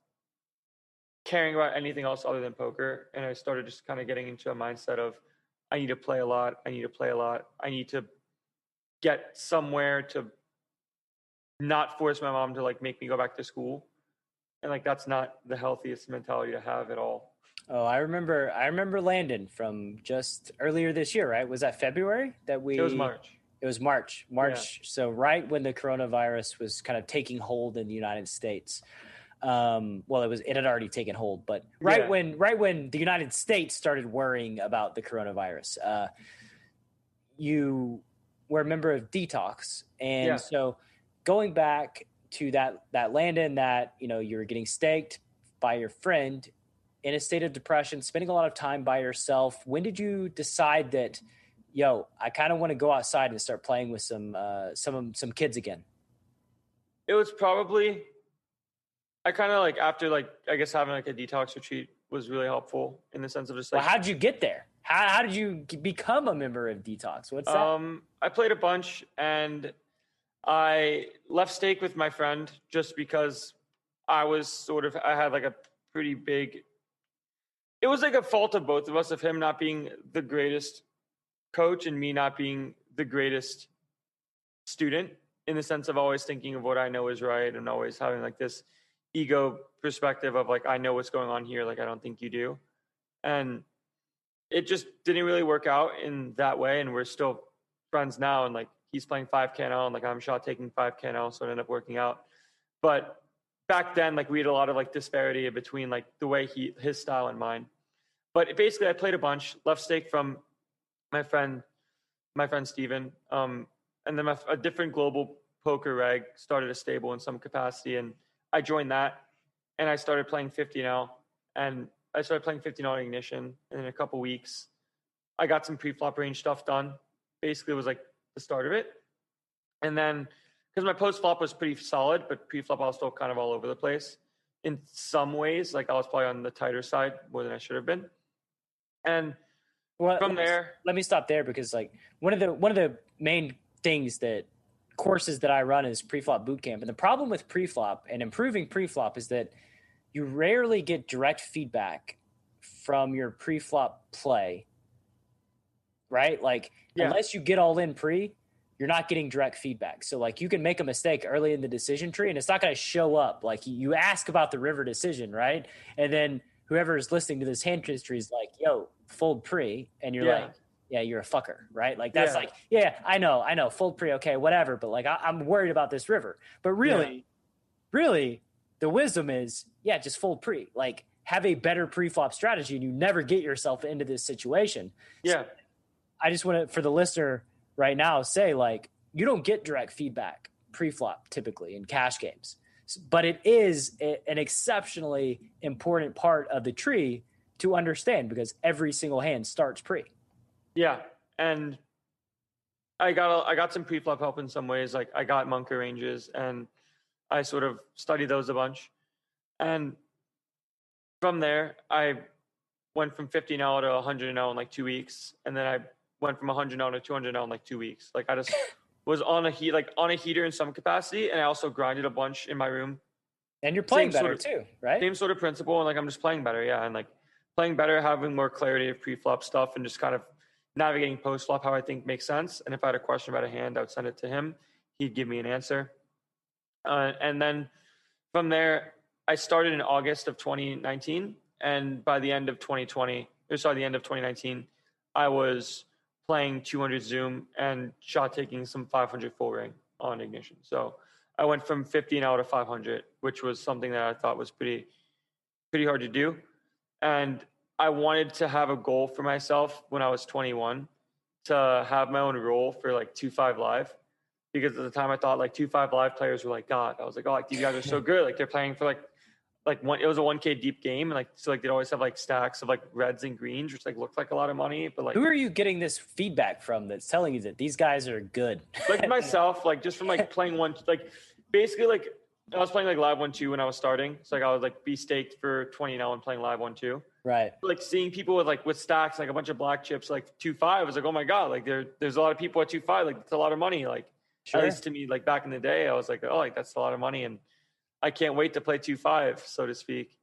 C: caring about anything else other than poker. And I started just kind of getting into a mindset of I need to play a lot. I need to get somewhere to not force my mom to like make me go back to school. And like, that's not the healthiest mentality to have at all.
D: Oh, I remember Landon from just earlier this year, right? Was that February that we?
C: It was March.
D: It was March. Yeah. So right when the coronavirus was kind of taking hold in the United States. Well, it had already taken hold, but right when the United States started worrying about the coronavirus, you were a member of Detox. And so going back to that Landon that, you were getting staked by your friend in a state of depression, spending a lot of time by yourself. When did you decide that, I kind of want to go outside and start playing with some kids again?
C: It was probably, I kind of like after like, I guess having like a detox retreat was really helpful in the sense of just like.
D: Well, how did you get there? How did you become a member of Detox? What's that?
C: I played a bunch and I left stake with my friend just because I had like a pretty big, it was like a fault of both of us, of him not being the greatest coach and me not being the greatest student, in the sense of always thinking of what I know is right and always having like this ego perspective of like, I know what's going on here. Like, I don't think you do. And it just didn't really work out in that way. And we're still friends now. And like, he's playing 5K now and like I'm shot taking 5K now. So it ended up working out. But back then, like we had a lot of like disparity between like the way his style and mine. But basically I played a bunch, left stake from my friend Steven. And then a different global poker reg started a stable in some capacity. And I joined that and I started playing 50 now. And I started playing 50 now in Ignition. And in a couple weeks, I got some pre-flop range stuff done. Basically it was like the start of it. And then because my post flop was pretty solid, but pre-flop I was still kind of all over the place in some ways. Like I was probably on the tighter side more than I should have been. And from there,
D: let me stop there, because like one of the main things that courses that I run is pre-flop bootcamp. And the problem with pre-flop and improving pre-flop is that you rarely get direct feedback from your pre-flop play, right? Like unless you get all in pre, you're not getting direct feedback. So like you can make a mistake early in the decision tree and it's not going to show up. Like you ask about the river decision, right? And then whoever is listening to this hand history is like, yo, fold pre. And you're like, yeah, you're a fucker, right? Like that's like, I know, fold pre, okay, whatever. But like, I'm worried about this river. But really, the wisdom is, just fold pre. Like have a better pre-flop strategy and you never get yourself into this situation. So I just want to, for the listener right now, say like, you don't get direct feedback pre-flop typically in cash games, but it is an exceptionally important part of the tree to understand because every single hand starts pre.
C: Yeah. And I got some pre-flop help in some ways. Like I got Monka ranges and I sort of studied those a bunch. And from there, I went from 50 now to 100 now in like 2 weeks. And then I went from 100 now to 200 now in like 2 weeks. Like I just was on a heater in some capacity. And I also grinded a bunch in my room.
D: And you're playing better too, right?
C: Same sort of principle. And like, I'm just playing better. Yeah. And like playing better, having more clarity of pre-flop stuff and just kind of navigating post-flop how I think makes sense. And if I had a question about a hand, I would send it to him. He'd give me an answer. And then from there, I started in August of 2019. And by the end of the end of 2019, I was playing 200 Zoom and shot taking some 500 full ring on Ignition. So I went from 50 now to 500, which was something that I thought was pretty hard to do. And I wanted to have a goal for myself when I was 21 to have my own role for like 2-5 live. Because at the time I thought like 2-5 live players were like God. I was like, oh, like these guys are so good. Like they're playing for like one. It was a 1K deep game, and like so like they'd always have like stacks of like reds and greens, which like looked like a lot of money. But like,
D: who are you getting this feedback from that's telling you that these guys are good?
C: Like myself, like just from like playing one, like basically like I was playing like live 1-2 when I was starting. So like I was like be staked for 20 now and playing live 1-2.
D: Right.
C: Like seeing people with stacks, like a bunch of black chips, like 2-5. I was like, oh my God, like there's a lot of people at 2-5. Like it's a lot of money. Like at least to me, like back in the day, I was like, oh, like that's a lot of money, and I can't wait to play 2-5, so to speak.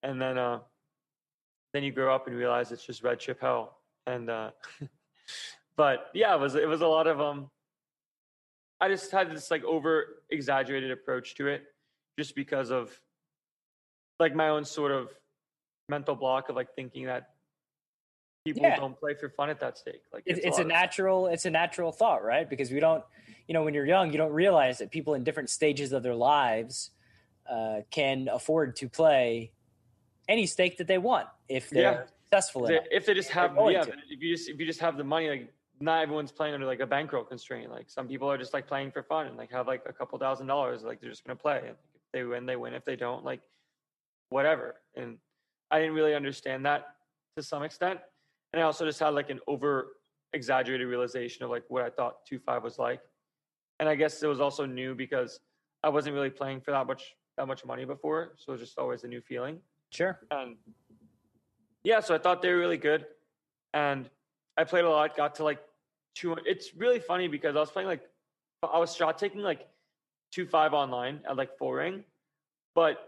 C: And then you grow up and realize it's just red chip hell. And but yeah, it was a lot of I just had this like over exaggerated approach to it, just because of like my own sort of mental block of like thinking that people don't play for fun at that stake. Like it's a natural thought, right? Because we don't, when you're young, you don't realize that people in different stages of their lives can afford to play any stake that they want if they're successful enough. If they just have, if you just have the money, like not everyone's playing under like a bankroll constraint. Like some people are just like playing for fun and like have like a couple $1,000, like they're just going to play. And if they win, they win. If they don't, like whatever. And I didn't really understand that to some extent. And I also just had like an over exaggerated realization of like what I thought 2-5 was like. And I guess it was also new because I wasn't really playing for that much money before. So it was just always a new feeling.
D: Sure.
C: And yeah, so I thought they were really good. And I played a lot, got to like 200. It's really funny because I was playing like, I was shot taking like 2-5 online at like 4 ring. But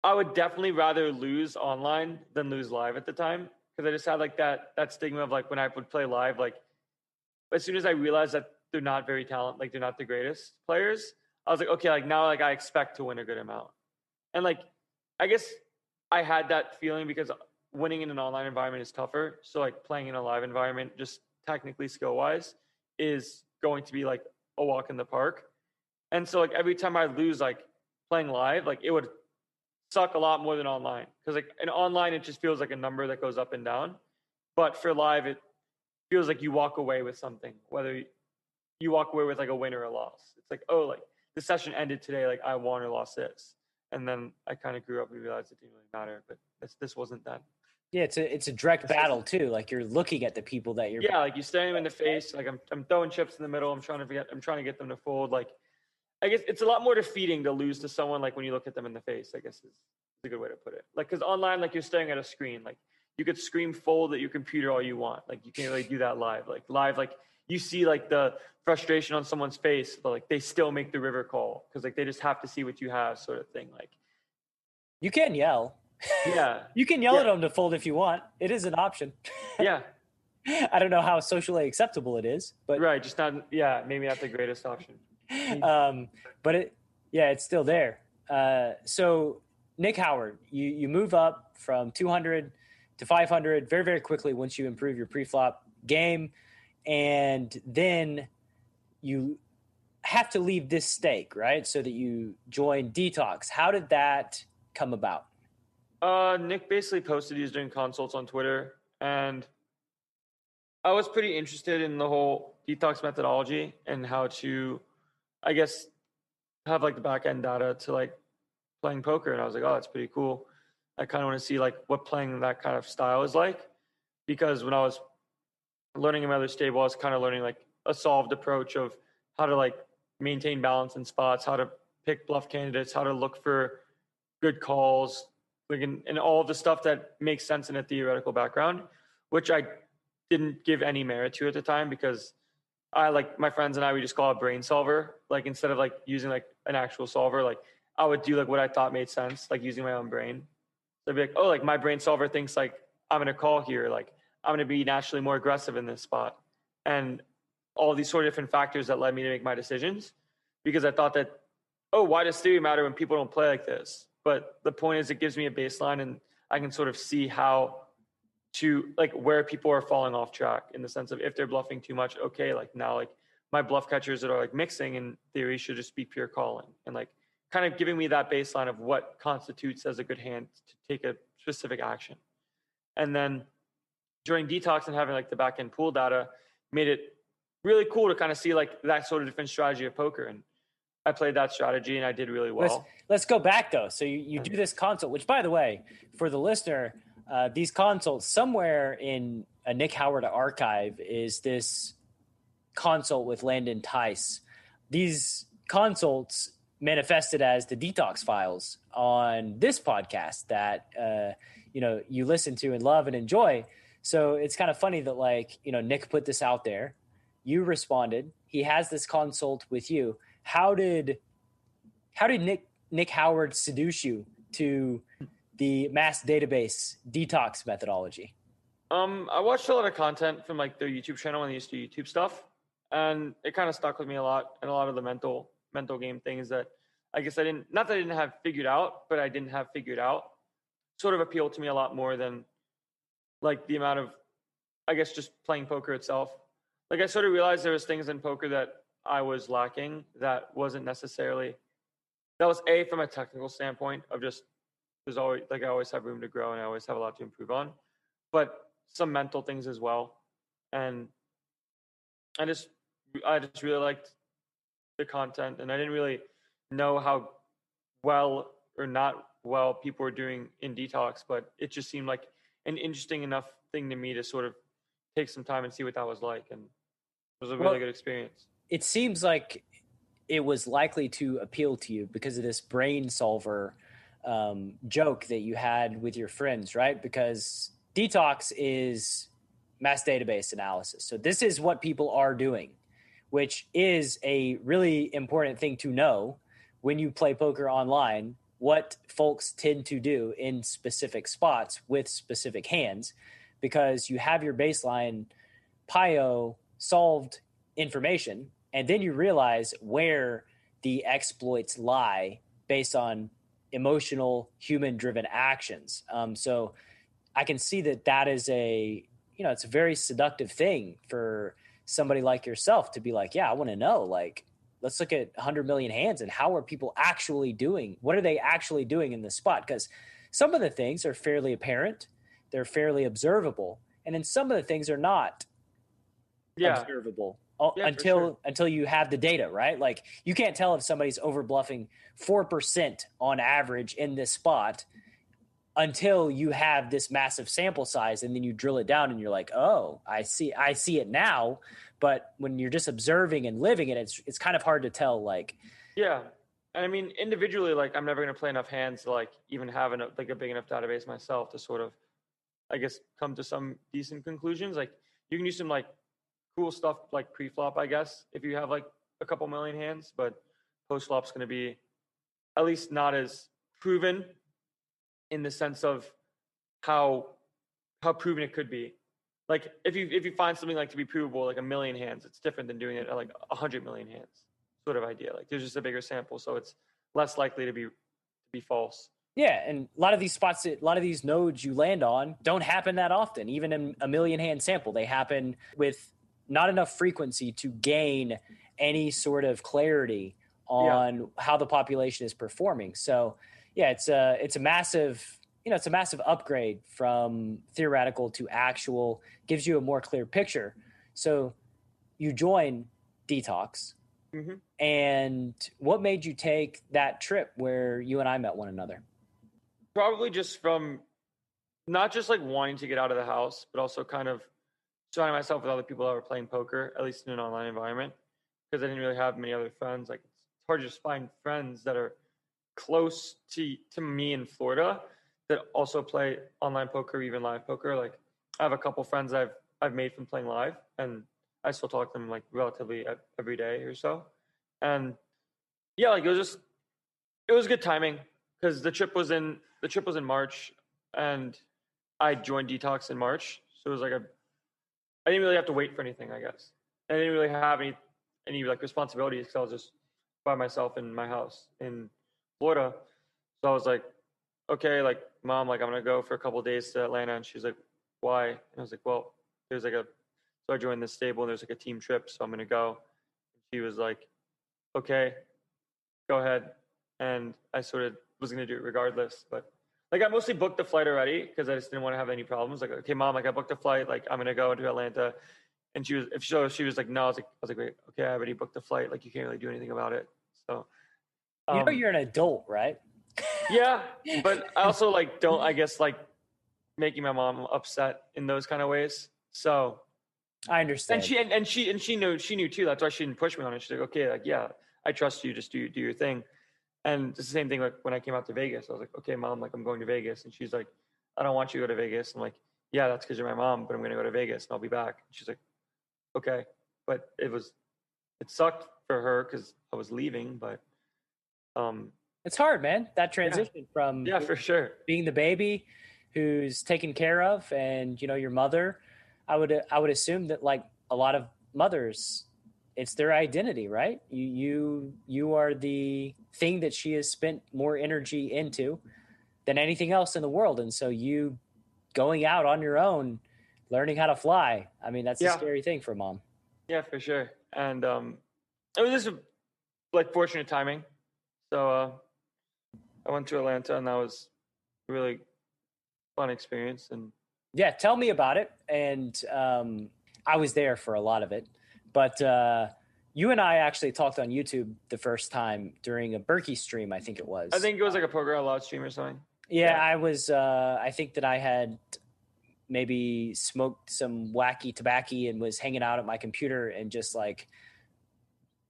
C: I would definitely rather lose online than lose live at the time. Because I just had like that stigma of like when I would play live, like as soon as I realized that they're not very talented, like they're not the greatest players, I was like, okay, like now like I expect to win a good amount. And like, I guess I had that feeling because winning in an online environment is tougher. So like playing in a live environment, just technically skill wise, is going to be like a walk in the park. And so like every time I lose, like playing live, like it would suck a lot more than online, because like in online it just feels like a number that goes up and down, but for live it feels like you walk away with something, whether you walk away with like a win or a loss. It's like, oh, like the session ended today, like I won or lost this. And then I kind of grew up and realized it didn't really matter, but this wasn't that.
D: Yeah, it's a direct battle too. Like you're looking at the people that you're
C: like you stare them in the face. Like I'm throwing chips in the middle. I'm trying to get them to fold. Like I guess it's a lot more defeating to lose to someone like when you look at them in the face, I guess is a good way to put it. Like, because online, like, you're staring at a screen. Like, you could scream fold at your computer all you want. Like, you can't really do that live. Like, you see, like, the frustration on someone's face, but, like, they still make the river call because, like, they just have to see what you have, sort of thing. Like,
D: you can yell.
C: Yeah.
D: You can yell at them to fold if you want. It is an option.
C: Yeah.
D: I don't know how socially acceptable it is, but
C: right. Just not, maybe not the greatest option.
D: But it's still there. So Nick Howard, you move up from 200 to 500 very, very quickly once you improve your preflop game. And then you have to leave this stake, right? So that you join Detox. How did that come about?
C: Nick basically posted he was doing consults on Twitter, and I was pretty interested in the whole Detox methodology and how to, I guess, have like the back end data to like playing poker. And I was like, oh, that's pretty cool. I kind of want to see like what playing that kind of style is like, because when I was learning in my other stable, I was kind of learning like a solved approach of how to like maintain balance in spots, how to pick bluff candidates, how to look for good calls, like, and all of the stuff that makes sense in a theoretical background, which I didn't give any merit to at the time, because I, like, my friends and I, we just call it brain solver. Like, instead of like using like an actual solver, like I would do like what I thought made sense, like using my own brain. So I'd be like, oh, like my brain solver thinks like I'm going to call here. Like I'm going to be naturally more aggressive in this spot. And all these sort of different factors that led me to make my decisions, because I thought that, oh, why does theory matter when people don't play like this? But the point is, it gives me a baseline and I can sort of see how to, like, where people are falling off track, in the sense of if they're bluffing too much, okay, like now, like my bluff catchers that are like mixing in theory should just be pure calling, and like kind of giving me that baseline of what constitutes as a good hand to take a specific action. And then during Detox and having like the back end pool data made it really cool to kind of see like that sort of different strategy of poker. And I played that strategy and I did really well.
D: Let's go back though. So you do this consult, which, by the way, for the listener, these consults, somewhere in a Nick Howard archive is this consult with Landon Tice. These consults manifested as the Detox files on this podcast that you listen to and love and enjoy. So it's kind of funny that, like, Nick put this out there, you responded, he has this consult with you. How did Nick Howard seduce you to the mass database Detox methodology?
C: I watched a lot of content from like their YouTube channel when they used to do YouTube stuff, and it kind of stuck with me a lot. And a lot of the mental game things that I guess I didn't have figured out, but I didn't have figured out, sort of appealed to me a lot more than like the amount of, I guess, just playing poker itself. Like, I sort of realized there was things in poker that I was lacking that wasn't necessarily, that was from a technical standpoint of just, there's always, like, I always have room to grow and I always have a lot to improve on, but some mental things as well. And I just really liked the content, and I didn't really know how well or not well people were doing in Detox, but it just seemed like an interesting enough thing to me to sort of take some time and see what that was like. And it was a really good experience.
D: It seems like it was likely to appeal to you because of this brain solver joke that you had with your friends, right? Because Detox is mass database analysis. So this is what people are doing, which is a really important thing to know when you play poker online, what folks tend to do in specific spots with specific hands, because you have your baseline PIO solved information, and then you realize where the exploits lie based on emotional, human-driven actions. So I can see that is it's a very seductive thing for somebody like yourself to be like, yeah, I want to know, like, let's look at 100 million hands and how are people actually doing? What are they actually doing in this spot? Because some of the things are fairly apparent, they're fairly observable, and then some of the things are not observable until you have the data, right? Like, you can't tell if somebody's over bluffing 4% on average in this spot until you have this massive sample size, and then you drill it down and you're like, oh, I see it now. But when you're just observing and living it, it's kind of hard to tell, like,
C: Yeah. And I mean, individually, like I'm never going to play enough hands to like even have a big enough database myself to sort of, I guess, come to some decent conclusions. Like you can use some like cool stuff like pre-flop, I guess, if you have like a couple million hands, but post-flop's going to be at least not as proven in the sense of how proven it could be. Like if you find something like to be provable, like a million hands, it's different than doing it at like 100 million hands sort of idea. Like there's just a bigger sample, so it's less likely to be false.
D: Yeah, and a lot of these spots, a lot of these nodes you land on don't happen that often. Even in a million hand sample, they happen with not enough frequency to gain any sort of clarity on how the population is performing. So, yeah, it's a massive, it's a massive upgrade from theoretical to actual. Gives you a more clear picture. So, you join Detox.
C: Mm-hmm.
D: And what made you take that trip where you and I met one another?
C: Probably just from not just like wanting to get out of the house, but also kind of surrounding myself with other people that were playing poker, at least in an online environment, because I didn't really have many other friends. Like it's hard to just find friends that are close to me in Florida that also play online poker, even live poker. Like I have a couple friends I've made from playing live, and I still talk to them like relatively every day or so. And yeah, like it was good timing because the trip was in March, and I joined Detox in March, so it was like I didn't really have to wait for anything, I guess. I didn't really have any like responsibilities because I was just by myself in my house in Florida. So I was like, okay, like mom, like I'm gonna go for a couple of days to Atlanta, and she's like, why? And I was like, well, there's like so I joined this stable, and there's like a team trip, so I'm gonna go. She was like, okay, go ahead, and I sort of was gonna do it regardless, but like I mostly booked the flight already because I just didn't want to have any problems. Like, okay, mom, like I booked the flight, like I'm gonna go to Atlanta, and she was like, no, I was like, wait, okay, I already booked the flight, like you can't really do anything about it. So,
D: you're an adult, right?
C: Yeah, but I also like don't, I guess, like making my mom upset in those kind of ways. So
D: I understand.
C: And she knew too. That's why she didn't push me on it. She's like, okay, like yeah, I trust you. Just do your thing. And it's the same thing like when I came out to Vegas. I was like, okay, mom, like I'm going to Vegas, and she's like, I don't want you to go to Vegas. I'm like, yeah, that's because you're my mom, but I'm gonna go to Vegas and I'll be back. And she's like, okay, but it sucked for her because I was leaving, but
D: it's hard, man. That transition from
C: for sure
D: being the baby who's taken care of, and your mother. I would assume that like a lot of mothers, it's their identity, right? You are the thing that she has spent more energy into than anything else in the world, and so you going out on your own, learning how to fly. I mean, that's a scary thing for mom.
C: Yeah, for sure. And it was just like fortunate timing. So I went to Atlanta, and that was a really fun experience. And
D: yeah, tell me about it. And I was there for a lot of it, but you and I actually talked on YouTube the first time during a Berkey stream. I think it was.
C: I think it was like a Poker Out Loud stream or something.
D: Yeah, I was. I think that I had maybe smoked some wacky tobacco and was hanging out at my computer and just like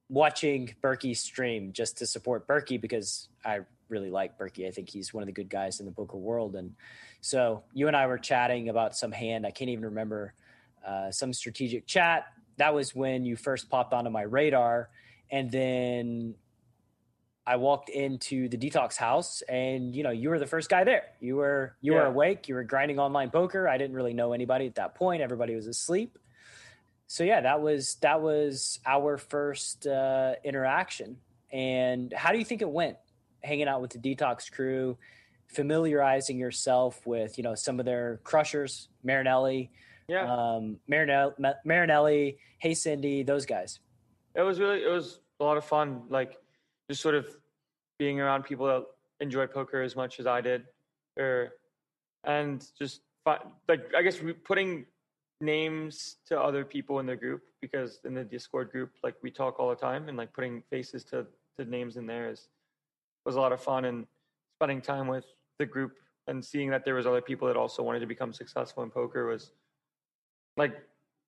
D: watching Berkey stream just to support Berkey because I really like Berkey. I think he's one of the good guys in the poker world. And so you and I were chatting about some hand. I can't even remember some strategic chat. That was when you first popped onto my radar. And then I walked into the Detox house, and you were the first guy there. You were awake. You were grinding online poker. I didn't really know anybody at that point. Everybody was asleep. So yeah, that was our first interaction. And how do you think it went? Hanging out with the Detox crew, familiarizing yourself with some of their crushers, Marinelli, Marinelli, Hey Cindy, those guys.
C: It was a lot of fun. Like just sort of being around people that enjoy poker as much as I did, and just like I guess putting names to other people in the group, because in the Discord group, like we talk all the time, and like putting faces to names in there was a lot of fun, and spending time with the group and seeing that there was other people that also wanted to become successful in poker was like,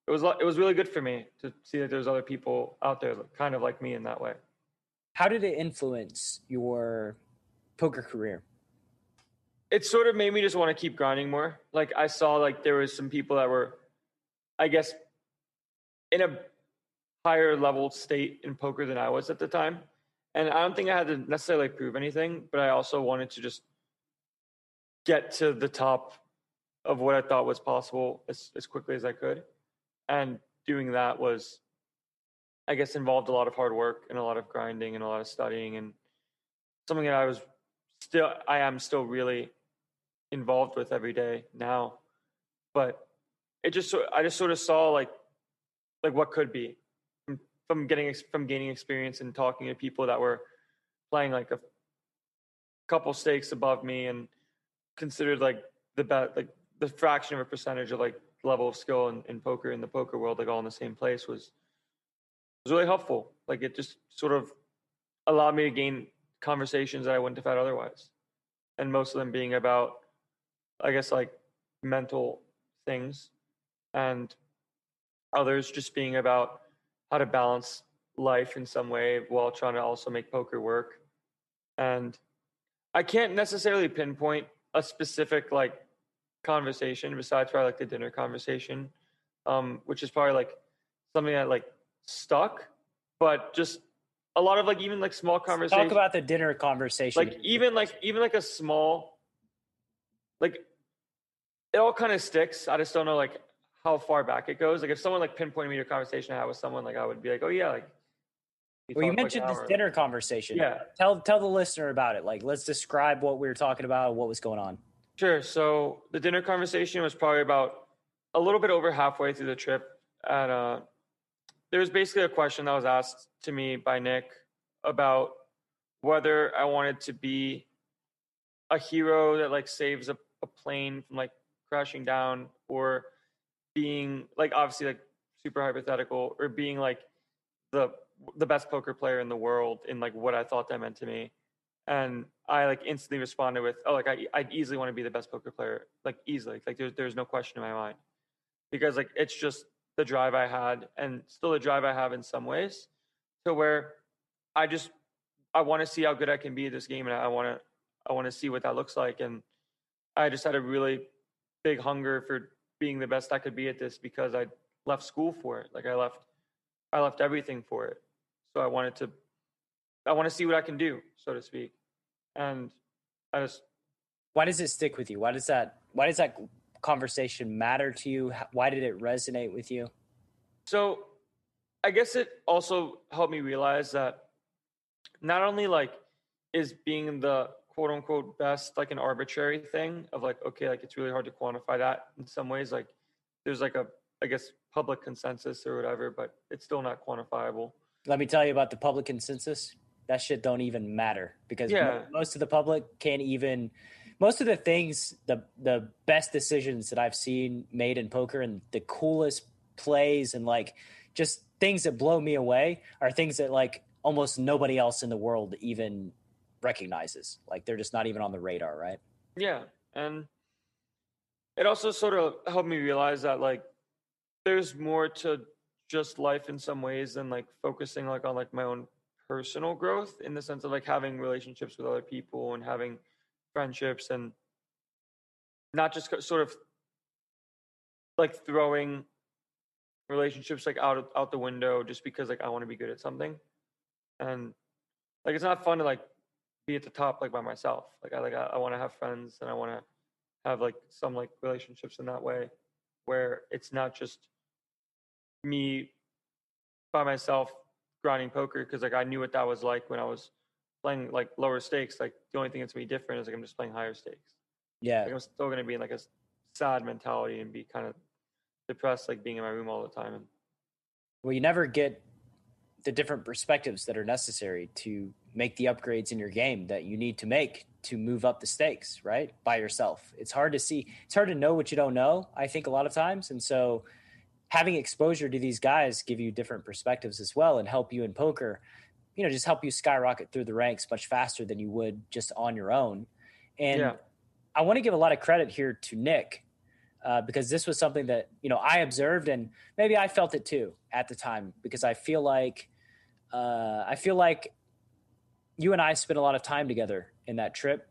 C: it was really good for me to see that there's other people out there kind of like me in that way.
D: How did it influence your poker career?
C: It sort of made me just want to keep grinding more. Like I saw like there was some people that were, I guess, in a higher level state in poker than I was at the time. And I don't think I had to necessarily prove anything, but I also wanted to just get to the top of what I thought was possible as quickly as I could. And doing that was, I guess, involved a lot of hard work and a lot of grinding and a lot of studying, and something that I am still really involved with every day now. But I just sort of saw like what could be from gaining experience and talking to people that were playing like a couple stakes above me and considered like the fraction of a percentage of like level of skill in poker, in the poker world, like all in the same place was really helpful. Like it just sort of allowed me to gain conversations that I wouldn't have had otherwise. And most of them being about, I guess, like mental things, and others just being about how to balance life in some way while trying to also make poker work. And I can't necessarily pinpoint a specific like conversation besides probably like the dinner conversation, which is probably like something that like stuck, but just a lot of like even like small conversations.
D: Talk about the dinner conversation.
C: Like even like a small, like it all kind of sticks. I just don't know like how far back it goes. Like if someone like pinpointed me to a conversation I had with someone, like I would be like, oh yeah, like.
D: Well, you mentioned this dinner conversation.
C: Yeah.
D: Tell the listener about it. Like, let's describe what we were talking about, what was going on.
C: Sure. So the dinner conversation was probably about a little bit over halfway through the trip. And there was basically a question that was asked to me by Nick about whether I wanted to be a hero that like saves a plane from like crashing down, or being like, obviously like super hypothetical, or being like the best poker player in the world in like what I thought that meant to me. And I like instantly responded with, oh, like I easily want to be the best poker player, like easily, like there's no question in my mind, because like it's just the drive I had, and still the drive I have in some ways, to where I want to see how good I can be at this game, and I want to see what that looks like. And I just had a really big hunger for being the best I could be at this, because I left school for it. Like I left everything for it. So I want to see what I can do, so to speak. And
D: why does it stick with you? Why does that conversation matter to you? Why did it resonate with you?
C: So I guess it also helped me realize that not only like is being the quote unquote best like an arbitrary thing of like, okay, like it's really hard to quantify that in some ways. Like there's like a, I guess, public consensus or whatever, but it's still not quantifiable.
D: Let me tell you about the public consensus. That shit don't even matter, because most of the public can't even, most of the things, the best decisions that I've seen made in poker and the coolest plays and like just things that blow me away are things that like almost nobody else in the world even recognizes. Like they're just not even on the radar, right?
C: Yeah. And it also sort of helped me realize that like there's more to just life in some ways than like focusing like on like my own personal growth, in the sense of like having relationships with other people and having friendships, and not just sort of like throwing relationships like out the window just because like I want to be good at something. And like it's not fun to like be at the top like by myself. I want to have friends, and I want to have like some like relationships in that way, where it's not just me by myself grinding poker, because like I knew what that was like when I was playing like lower stakes. Like the only thing that's gonna be different is like I'm just playing higher stakes.
D: Yeah,
C: like I'm still gonna be in like a sad mentality and be kind of depressed, like being in my room all the time. And
D: well, you never get the different perspectives that are necessary to make the upgrades in your game that you need to make to move up the stakes, right? By yourself. It's hard to see. It's hard to know what you don't know, I think, a lot of times. And so having exposure to these guys give you different perspectives as well, and help you in poker, just help you skyrocket through the ranks much faster than you would just on your own. And I want to give a lot of credit here to Nick, because this was something that, I observed, and maybe I felt it too at the time, because I feel like you and I spent a lot of time together in that trip,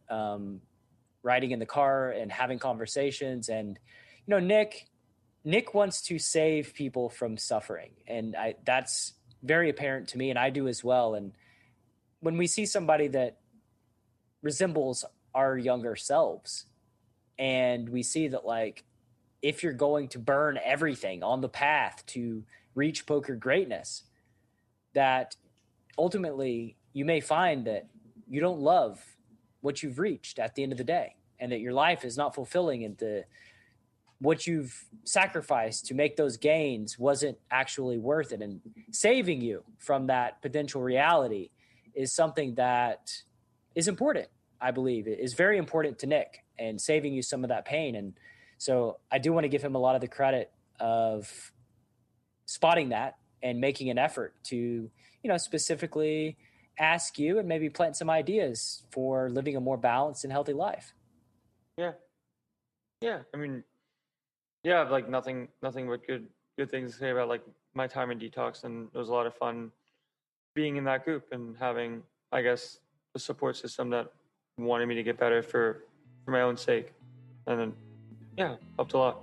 D: riding in the car and having conversations. And, Nick wants to save people from suffering. And that's very apparent to me, and I do as well. And when we see somebody that resembles our younger selves, and we see that, like, if you're going to burn everything on the path to reach poker greatness, that ultimately you may find that you don't love what you've reached at the end of the day, and that your life is not fulfilling, and what you've sacrificed to make those gains wasn't actually worth it. And saving you from that potential reality is something that is important. I believe it is very important to Nick, and saving you some of that pain. And so I do want to give him a lot of the credit of spotting that and making an effort to, specifically ask you and maybe plant some ideas for living a more balanced and healthy life.
C: Yeah. Yeah. I mean, yeah, like nothing but good things to say about like my time in detox. And it was a lot of fun being in that group and having, I guess, a support system that wanted me to get better for my own sake. And then, yeah, helped a lot.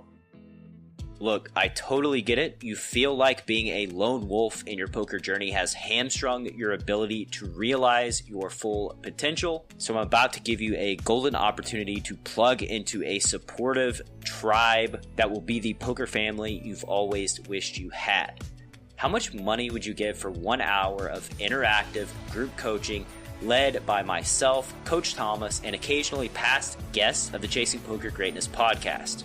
B: Look, I totally get it. You feel like being a lone wolf in your poker journey has hamstrung your ability to realize your full potential. So I'm about to give you a golden opportunity to plug into a supportive tribe that will be the poker family you've always wished you had. How much money would you give for 1 hour of interactive group coaching led by myself, Coach Thomas, and occasionally past guests of the Chasing Poker Greatness podcast?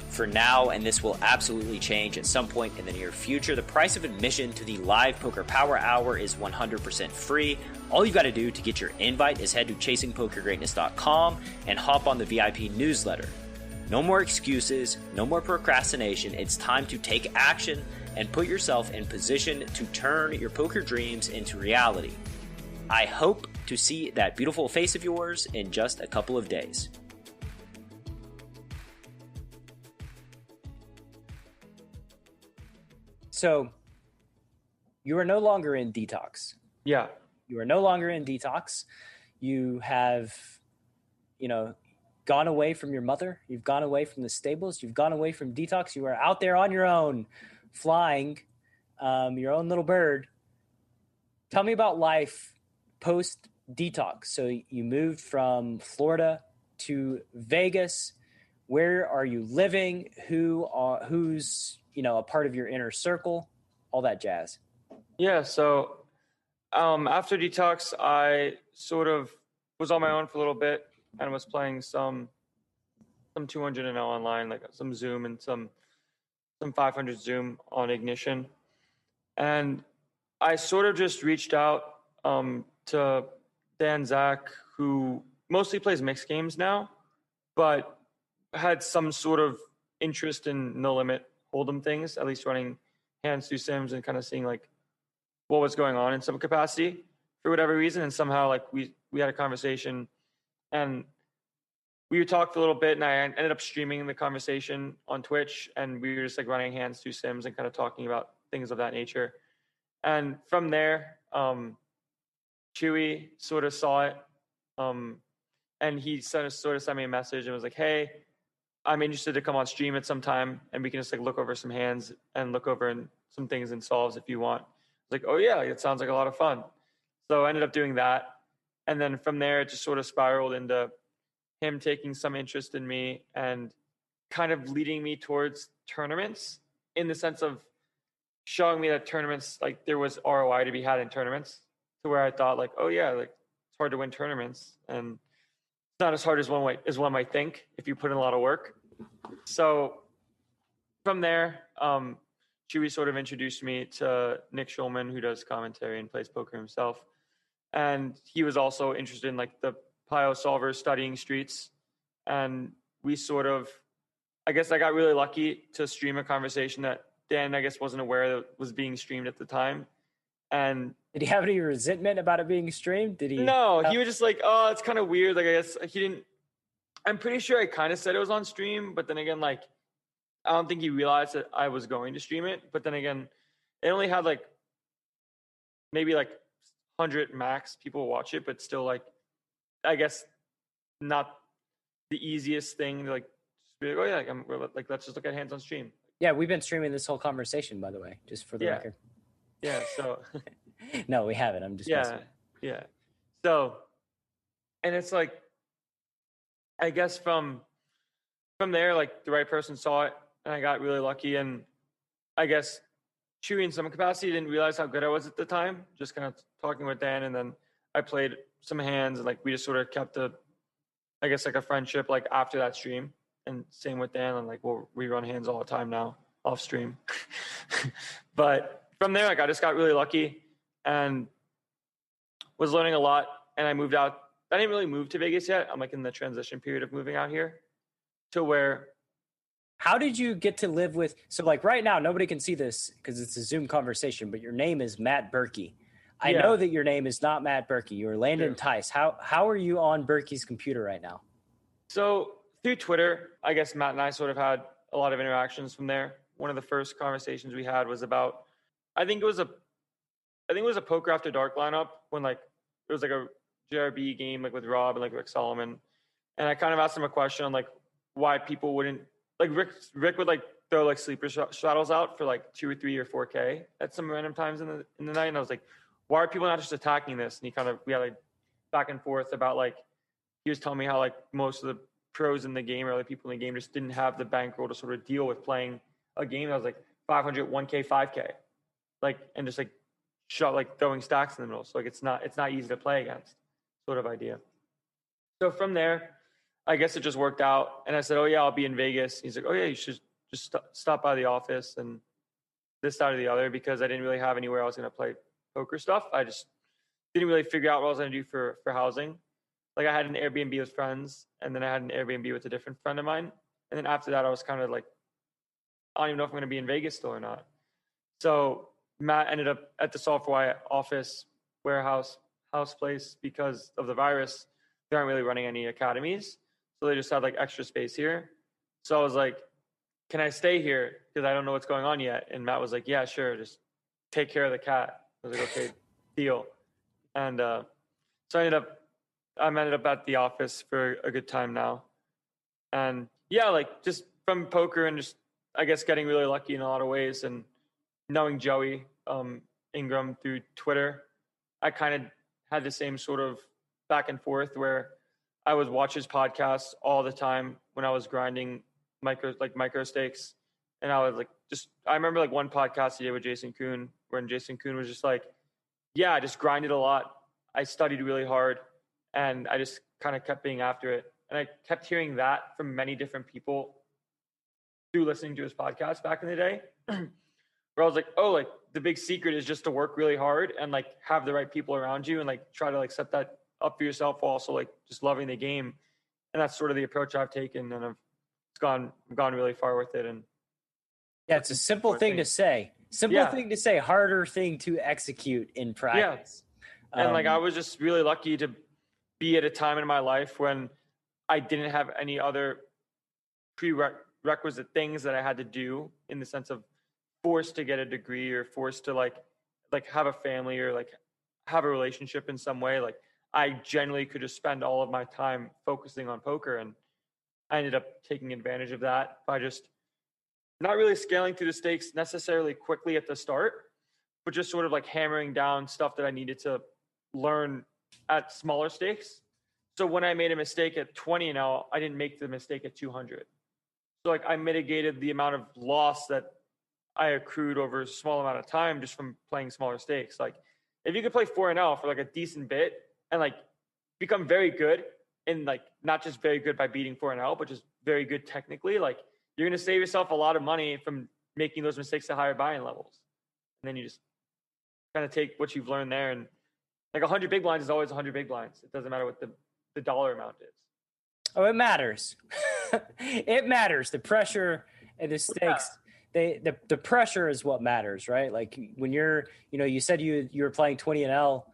B: For now, and this will absolutely change at some point in the near future, the price of admission to the live Poker Power Hour is 100% free. All you got to do to get your invite is head to chasingpokergreatness.com and hop on the VIP newsletter. No more excuses, no more procrastination. It's time to take action and put yourself in position to turn your poker dreams into reality. I hope to see that beautiful face of yours in just a couple of days.
D: So you are no longer in detox.
C: Yeah.
D: You are no longer in detox. You have, gone away from your mother. You've gone away from the stables. You've gone away from detox. You are out there on your own, flying, your own little bird. Tell me about life post detox. So you moved from Florida to Vegas. Where are you living? Who's a part of your inner circle, all that jazz?
C: Yeah. So after detox, I sort of was on my own for a little bit and was playing some 200 and online, like some Zoom and some 500 Zoom on Ignition. And I sort of just reached out to Dan Zach, who mostly plays mixed games now, but had some sort of interest in no limit hold'em things, at least running hands through sims and kind of seeing like what was going on in some capacity for whatever reason. And somehow like we had a conversation and we talked a little bit, and I ended up streaming the conversation on Twitch, and we were just like running hands through sims and kind of talking about things of that nature. And from there, Chewy sort of saw it, and he sort of sent me a message and was like, "Hey, I'm interested to come on stream at some time, and we can just like look over some hands and look over some things and solves if you want." I was like, "Oh yeah, it sounds like a lot of fun." So I ended up doing that, and then from there it just sort of spiraled into him taking some interest in me and kind of leading me towards tournaments, in the sense of showing me that tournaments, like there was ROI to be had in tournaments, to where I thought like, oh yeah, like it's hard to win tournaments, and it's not as hard as one might think if you put in a lot of work. So from there, Chewy sort of introduced me to Nick Schulman, who does commentary and plays poker himself. And he was also interested in like the Pio solver studying streets. And we sort of, I guess I got really lucky to stream a conversation that Dan, I guess, wasn't aware that was being streamed at the time. And
D: did he have any resentment about it being streamed? Did he?
C: No, he was just like, oh, it's kind of weird. Like, I guess he didn't, I'm pretty sure I kind of said it was on stream, but then again, like, I don't think he realized that I was going to stream it. But then again, it only had like maybe like 100 max people watch it, but still like, I guess not the easiest thing to like, just be like, oh yeah, like let's just look at hands on stream.
D: Yeah, we've been streaming this whole conversation, by the way, just for the record.
C: Yeah, so.
D: No, we haven't. I'm just messing.
C: Yeah. So, and it's like, I guess from there, like the right person saw it, and I got really lucky. And I guess Chewy in some capacity didn't realize how good I was at the time, just kind of talking with Dan. And then I played some hands, and like we just sort of kept I guess like a friendship like after that stream. And same with Dan, and like we run hands all the time now off stream. But from there, like I just got really lucky and was learning a lot. And I moved out. I didn't really move to Vegas yet. I'm like in the transition period of moving out here to where.
D: How did you get to live with, so like right now, nobody can see this because it's a Zoom conversation, but your name is Matt Berkey. I know that your name is not Matt Berkey. You're Landon Tice. How are you on Berkey's computer right now? So through Twitter, I guess Matt and I sort of had a lot of interactions from there. One of the first conversations we had was about, I think it was a Poker After Dark lineup when like it was like a JRB game like with Rob and like Rick Solomon, and I kind of asked him a question on like why people wouldn't like Rick would like throw like sleeper straddles out for like 2 or 3 or 4K at some random times in the night, and I was like, why are people not just attacking this? And we had like back and forth about like he was telling me how like most of the pros in the game or like people in the game just didn't have the bankroll to sort of deal with playing a game that was like 500, 1K, 5K, like and just like shot like throwing stacks in the middle. So like it's not easy to play against, sort of idea. So from there, I guess it just worked out. And I said, oh yeah, I'll be in Vegas. He's like, oh yeah, you should just stop by the office and this, that, or the other, because I didn't really have anywhere I was going to play poker stuff. I just didn't really figure out what I was going to do for housing. Like I had an Airbnb with friends, and then I had an Airbnb with a different friend of mine. And then after that, I was kind of like, I don't even know if I'm going to be in Vegas still or not. So Matt ended up at the Software office warehouse house place because of the virus. They aren't really running any academies. So they just had like extra space here. So I was like, can I stay here? Because I don't know what's going on yet. And Matt was like, yeah, sure. Just take care of the cat. I was like, okay, deal. And so I ended up at the office for a good time now. And yeah, like just from poker and just, I guess, getting really lucky in a lot of ways, and knowing Joey Ingram through Twitter, I kind of had the same sort of back and forth where I would watch his podcasts all the time when I was grinding micro stakes. And I was like, I remember like one podcast he did with Jason Kuhn, when Jason Kuhn was just like, yeah, I just grinded a lot. I studied really hard, and I just kind of kept being after it. And I kept hearing that from many different people through listening to his podcast back in the day, where I was like, oh, like the big secret is just to work really hard and like have the right people around you and like try to like set that up for yourself while also like just loving the game. And that's sort of the approach I've taken, and I've gone really far with it. And yeah, it's a simple thing to say. Thing to say, harder thing to execute in practice.
C: Yeah. And like I was just really lucky to be at a time in my life when I didn't have any other prerequisite things that I had to do, in the sense of forced to get a degree or forced to like have a family or like have a relationship in some way. Like I generally could just spend all of my time focusing on poker, and I ended up taking advantage of that by just not really scaling through the stakes necessarily quickly at the start, but just sort of like hammering down stuff that I needed to learn at smaller stakes. So when I made a mistake at 20 now, I didn't make the mistake at 200. So like I mitigated the amount of loss that I accrued over a small amount of time just from playing smaller stakes. Like if you could play 4-0 for like a decent bit and like become very good, and like not just very good by beating 4-0, but just very good technically, like you're going to save yourself a lot of money from making those mistakes at higher buy-in levels. And then you just kind of take what you've learned there, and like 100 big blinds is always 100 big blinds. It doesn't matter what the dollar amount is.
D: Oh, it matters. It matters. The pressure and the stakes. Yeah. The pressure is what matters, right? Like when you're, you said you were playing 20 NL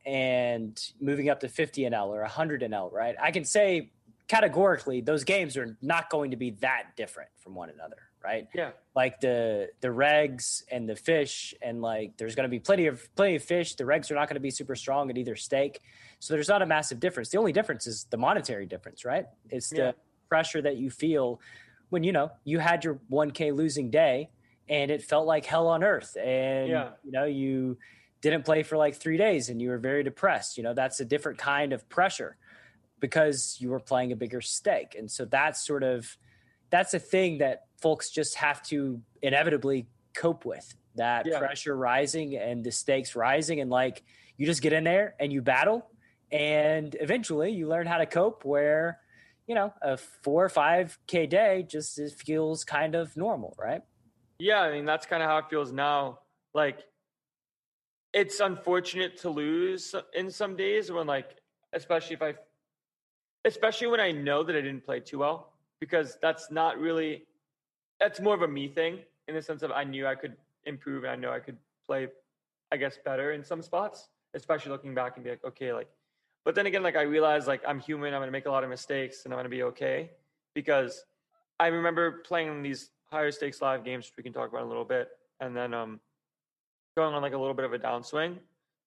D: and moving up to 50 NL or 100 NL, right? I can say categorically those games are not going to be that different from one another, right?
C: Yeah.
D: Like the regs and the fish, and like there's going to be plenty of fish. The regs are not going to be super strong at either stake. So there's not a massive difference. The only difference is the monetary difference, right? It's the pressure that you feel when, you had your 1K losing day and it felt like hell on earth. And, you didn't play for like 3 days and you were very depressed. That's a different kind of pressure because you were playing a bigger stake. And so that's a thing that folks just have to inevitably cope with, that pressure rising and the stakes rising. And like, you just get in there and you battle, and eventually you learn how to cope where, a 4 or 5K day just feels kind of normal, right?
C: Yeah. I mean, that's kind of how it feels now. Like, it's unfortunate to lose in some days when, like, especially when I know that I didn't play too well, because that's more of a me thing in the sense of I knew I could improve and I know I could play, I guess, better in some spots, especially looking back and be like, okay, like, but then again, like I realized like I'm human, I'm going to make a lot of mistakes and I'm going to be okay, because I remember playing these higher stakes live games, which we can talk about in a little bit, and then going on like a little bit of a downswing,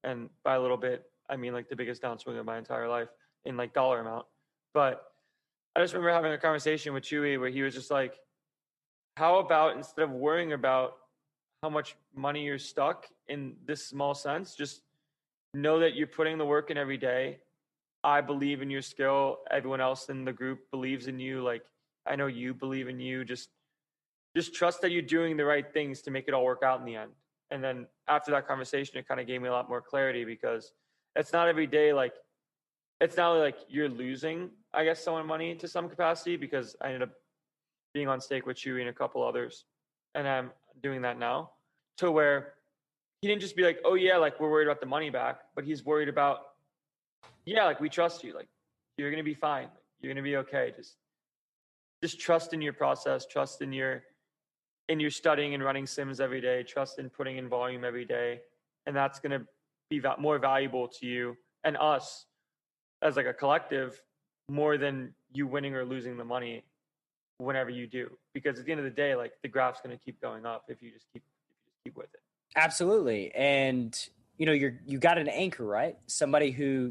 C: and by a little bit, I mean like the biggest downswing of my entire life in like dollar amount. But I just remember having a conversation with Chewy where he was just like, how about instead of worrying about how much money you're stuck in this small sense, just know that you're putting the work in every day. I believe in your skill. Everyone else in the group believes in you. Like, I know you believe in you. Just trust that you're doing the right things to make it all work out in the end. And then after that conversation, it kind of gave me a lot more clarity, because it's not every day. Like, it's not like you're losing, I guess, someone money to some capacity, because I ended up being on stake with Chewy and a couple others, and I'm doing that now, to where he didn't just be like, oh yeah, like we're worried about the money back, but he's worried about, like we trust you, like you're gonna be fine, like, you're gonna be okay. Just trust in your process, trust in your studying and running sims every day, trust in putting in volume every day, and that's gonna be more valuable to you and us as like a collective more than you winning or losing the money whenever you do, because at the end of the day, like the graph's going to keep going up if you just keep with it.
D: Absolutely. And you got an anchor, right? Somebody who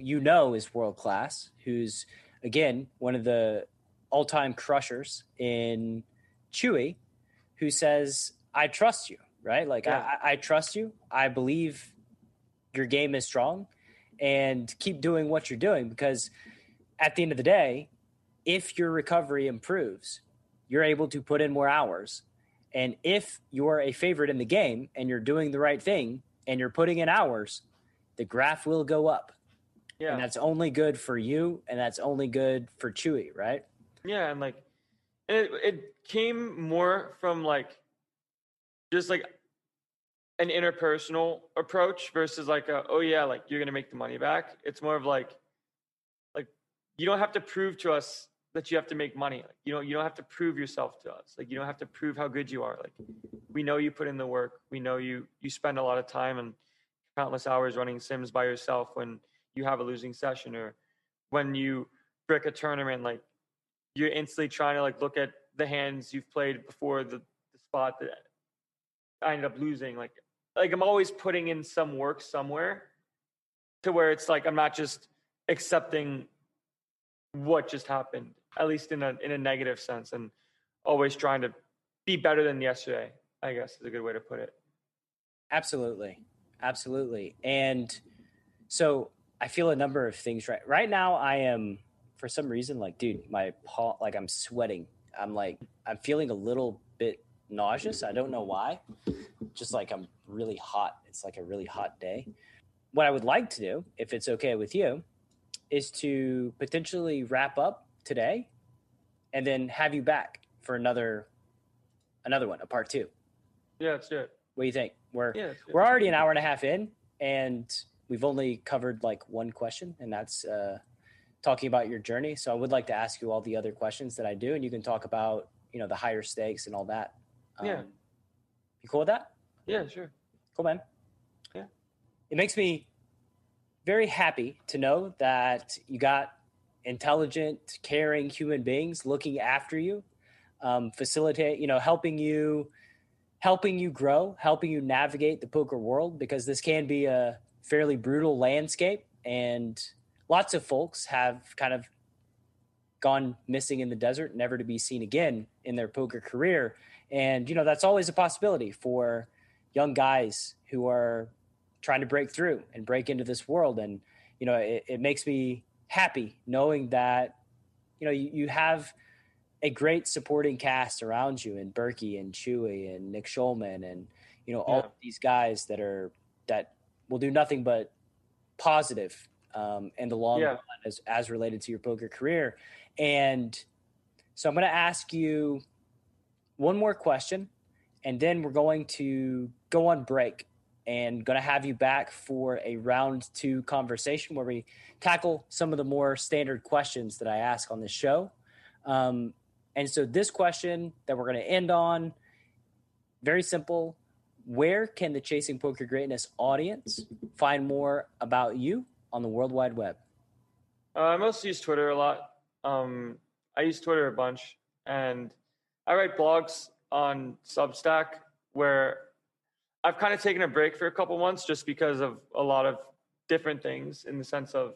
D: is world class, who's again one of the all-time crushers in Chewy, who says, I trust you, right? Like I trust you. I believe your game is strong, and keep doing what you're doing, because at the end of the day, if your recovery improves, you're able to put in more hours. And if you're a favorite in the game and you're doing the right thing and you're putting in hours, the graph will go up. Yeah. And that's only good for you, and that's only good for Chewy, right?
C: Yeah, and like it came more from like just like an interpersonal approach versus like like you're gonna make the money back. It's more of like you don't have to prove to us that you have to make money. Like you don't have to prove yourself to us. Like you don't have to prove how good you are. Like we know you put in the work. We know you spend a lot of time and countless hours running sims by yourself when you have a losing session, or when you brick a tournament. Like you're instantly trying to like look at the hands you've played before the spot that I ended up losing. Like I'm always putting in some work somewhere, to where it's like I'm not just accepting what just happened, at least in a negative sense, and always trying to be better than yesterday, I guess is a good way to put it.
D: Absolutely. And so I feel a number of things right now. I am, for some reason, like, dude, my paw, like I'm sweating. I'm feeling a little bit nauseous. I don't know why. Just like I'm really hot. It's like a really hot day. What I would like to do, if it's okay with you, is to potentially wrap up today and then have you back for another one, a part 2.
C: Yeah, let's do it.
D: What do you think? We're already an hour and a half in, and we've only covered like one question, and that's talking about your journey. So I would like to ask you all the other questions that I do, and you can talk about, the higher stakes and all that. You cool with that?
C: Yeah, sure.
D: Cool, man.
C: Yeah.
D: It makes me very happy to know that you got intelligent, caring human beings looking after you. facilitate, helping you grow, helping you navigate the poker world, because this can be a fairly brutal landscape, and lots of folks have kind of gone missing in the desert, never to be seen again in their poker career. And, that's always a possibility for young guys who are trying to break through and break into this world. And, it makes me happy knowing that, you have a great supporting cast around you, and Berkey and Chewy and Nick Schulman and, all of these guys that will do nothing but positive in the long run as related to your poker career. And so I'm going to ask you one more question, and then we're going to go on break and going to have you back for a round 2 conversation where we tackle some of the more standard questions that I ask on this show. And so this question that we're going to end on, very simple. Where can the Chasing Poker Greatness audience find more about you on the World Wide Web?
C: I mostly use Twitter a lot. I use Twitter a bunch, and I write blogs on Substack where I've kind of taken a break for a couple months just because of a lot of different things, in the sense of,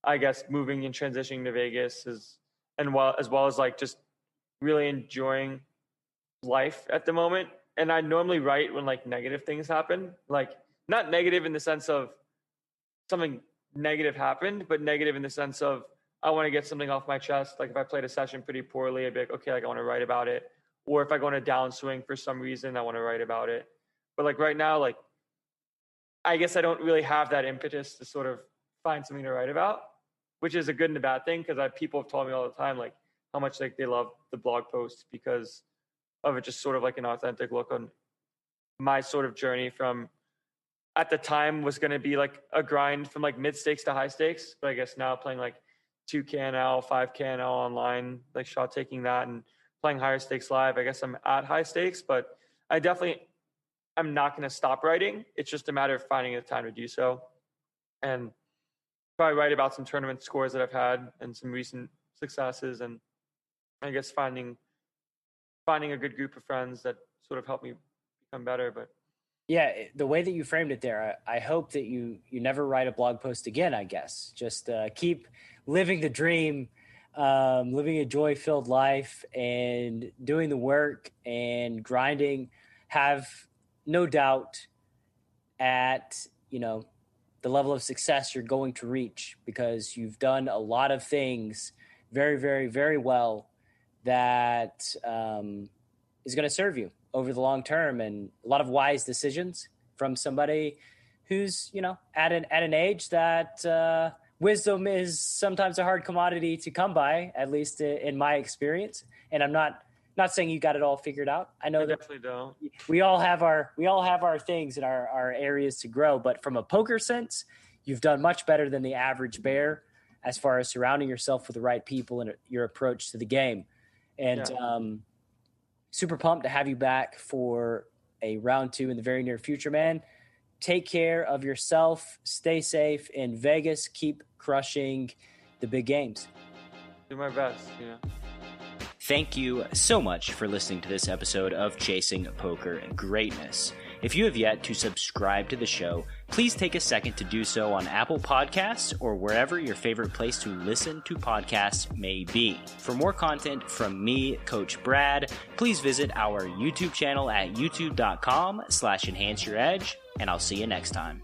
C: I guess, moving and transitioning to Vegas as well as like just really enjoying life at the moment. And I normally write when like negative things happen, like not negative in the sense of something negative happened, but negative in the sense of I want to get something off my chest. Like if I played a session pretty poorly, I'd be like, okay, like I want to write about it. Or if I go on a downswing for some reason, I want to write about it. But like right now, like I guess I don't really have that impetus to sort of find something to write about, which is a good and a bad thing, because people have told me all the time like how much like they love the blog posts because of it, just sort of like an authentic look on my sort of journey from, at the time was going to be like a grind from like mid stakes to high stakes, but I guess now playing like 2K NL, 5K NL online, like shot taking that and playing higher stakes live. I guess I'm at high stakes, but I'm not going to stop writing. It's just a matter of finding the time to do so, and probably write about some tournament scores that I've had and some recent successes, and I guess finding a good group of friends that sort of help me become better. But
D: yeah, the way that you framed it there, I hope that you never write a blog post again, I guess. Just keep living the dream, living a joy-filled life and doing the work and grinding. Have no doubt at, the level of success you're going to reach, because you've done a lot of things very, very, very well that is going to serve you over the long term, and a lot of wise decisions from somebody who's, at an age that wisdom is sometimes a hard commodity to come by, at least in my experience. And I'm not saying you got it all figured out. I know that
C: definitely don't.
D: We all have our things and our areas to grow, but from a poker sense, you've done much better than the average bear as far as surrounding yourself with the right people and your approach to the game. And super pumped to have you back for a round 2 in the very near future, man. Take care of yourself. Stay safe in Vegas. Keep crushing the big games.
C: Do my best,
B: Thank you so much for listening to this episode of Chasing Poker Greatness. If you have yet to subscribe to the show, please take a second to do so on Apple Podcasts or wherever your favorite place to listen to podcasts may be. For more content from me, Coach Brad, please visit our YouTube channel at youtube.com/enhanceyouredge, and I'll see you next time.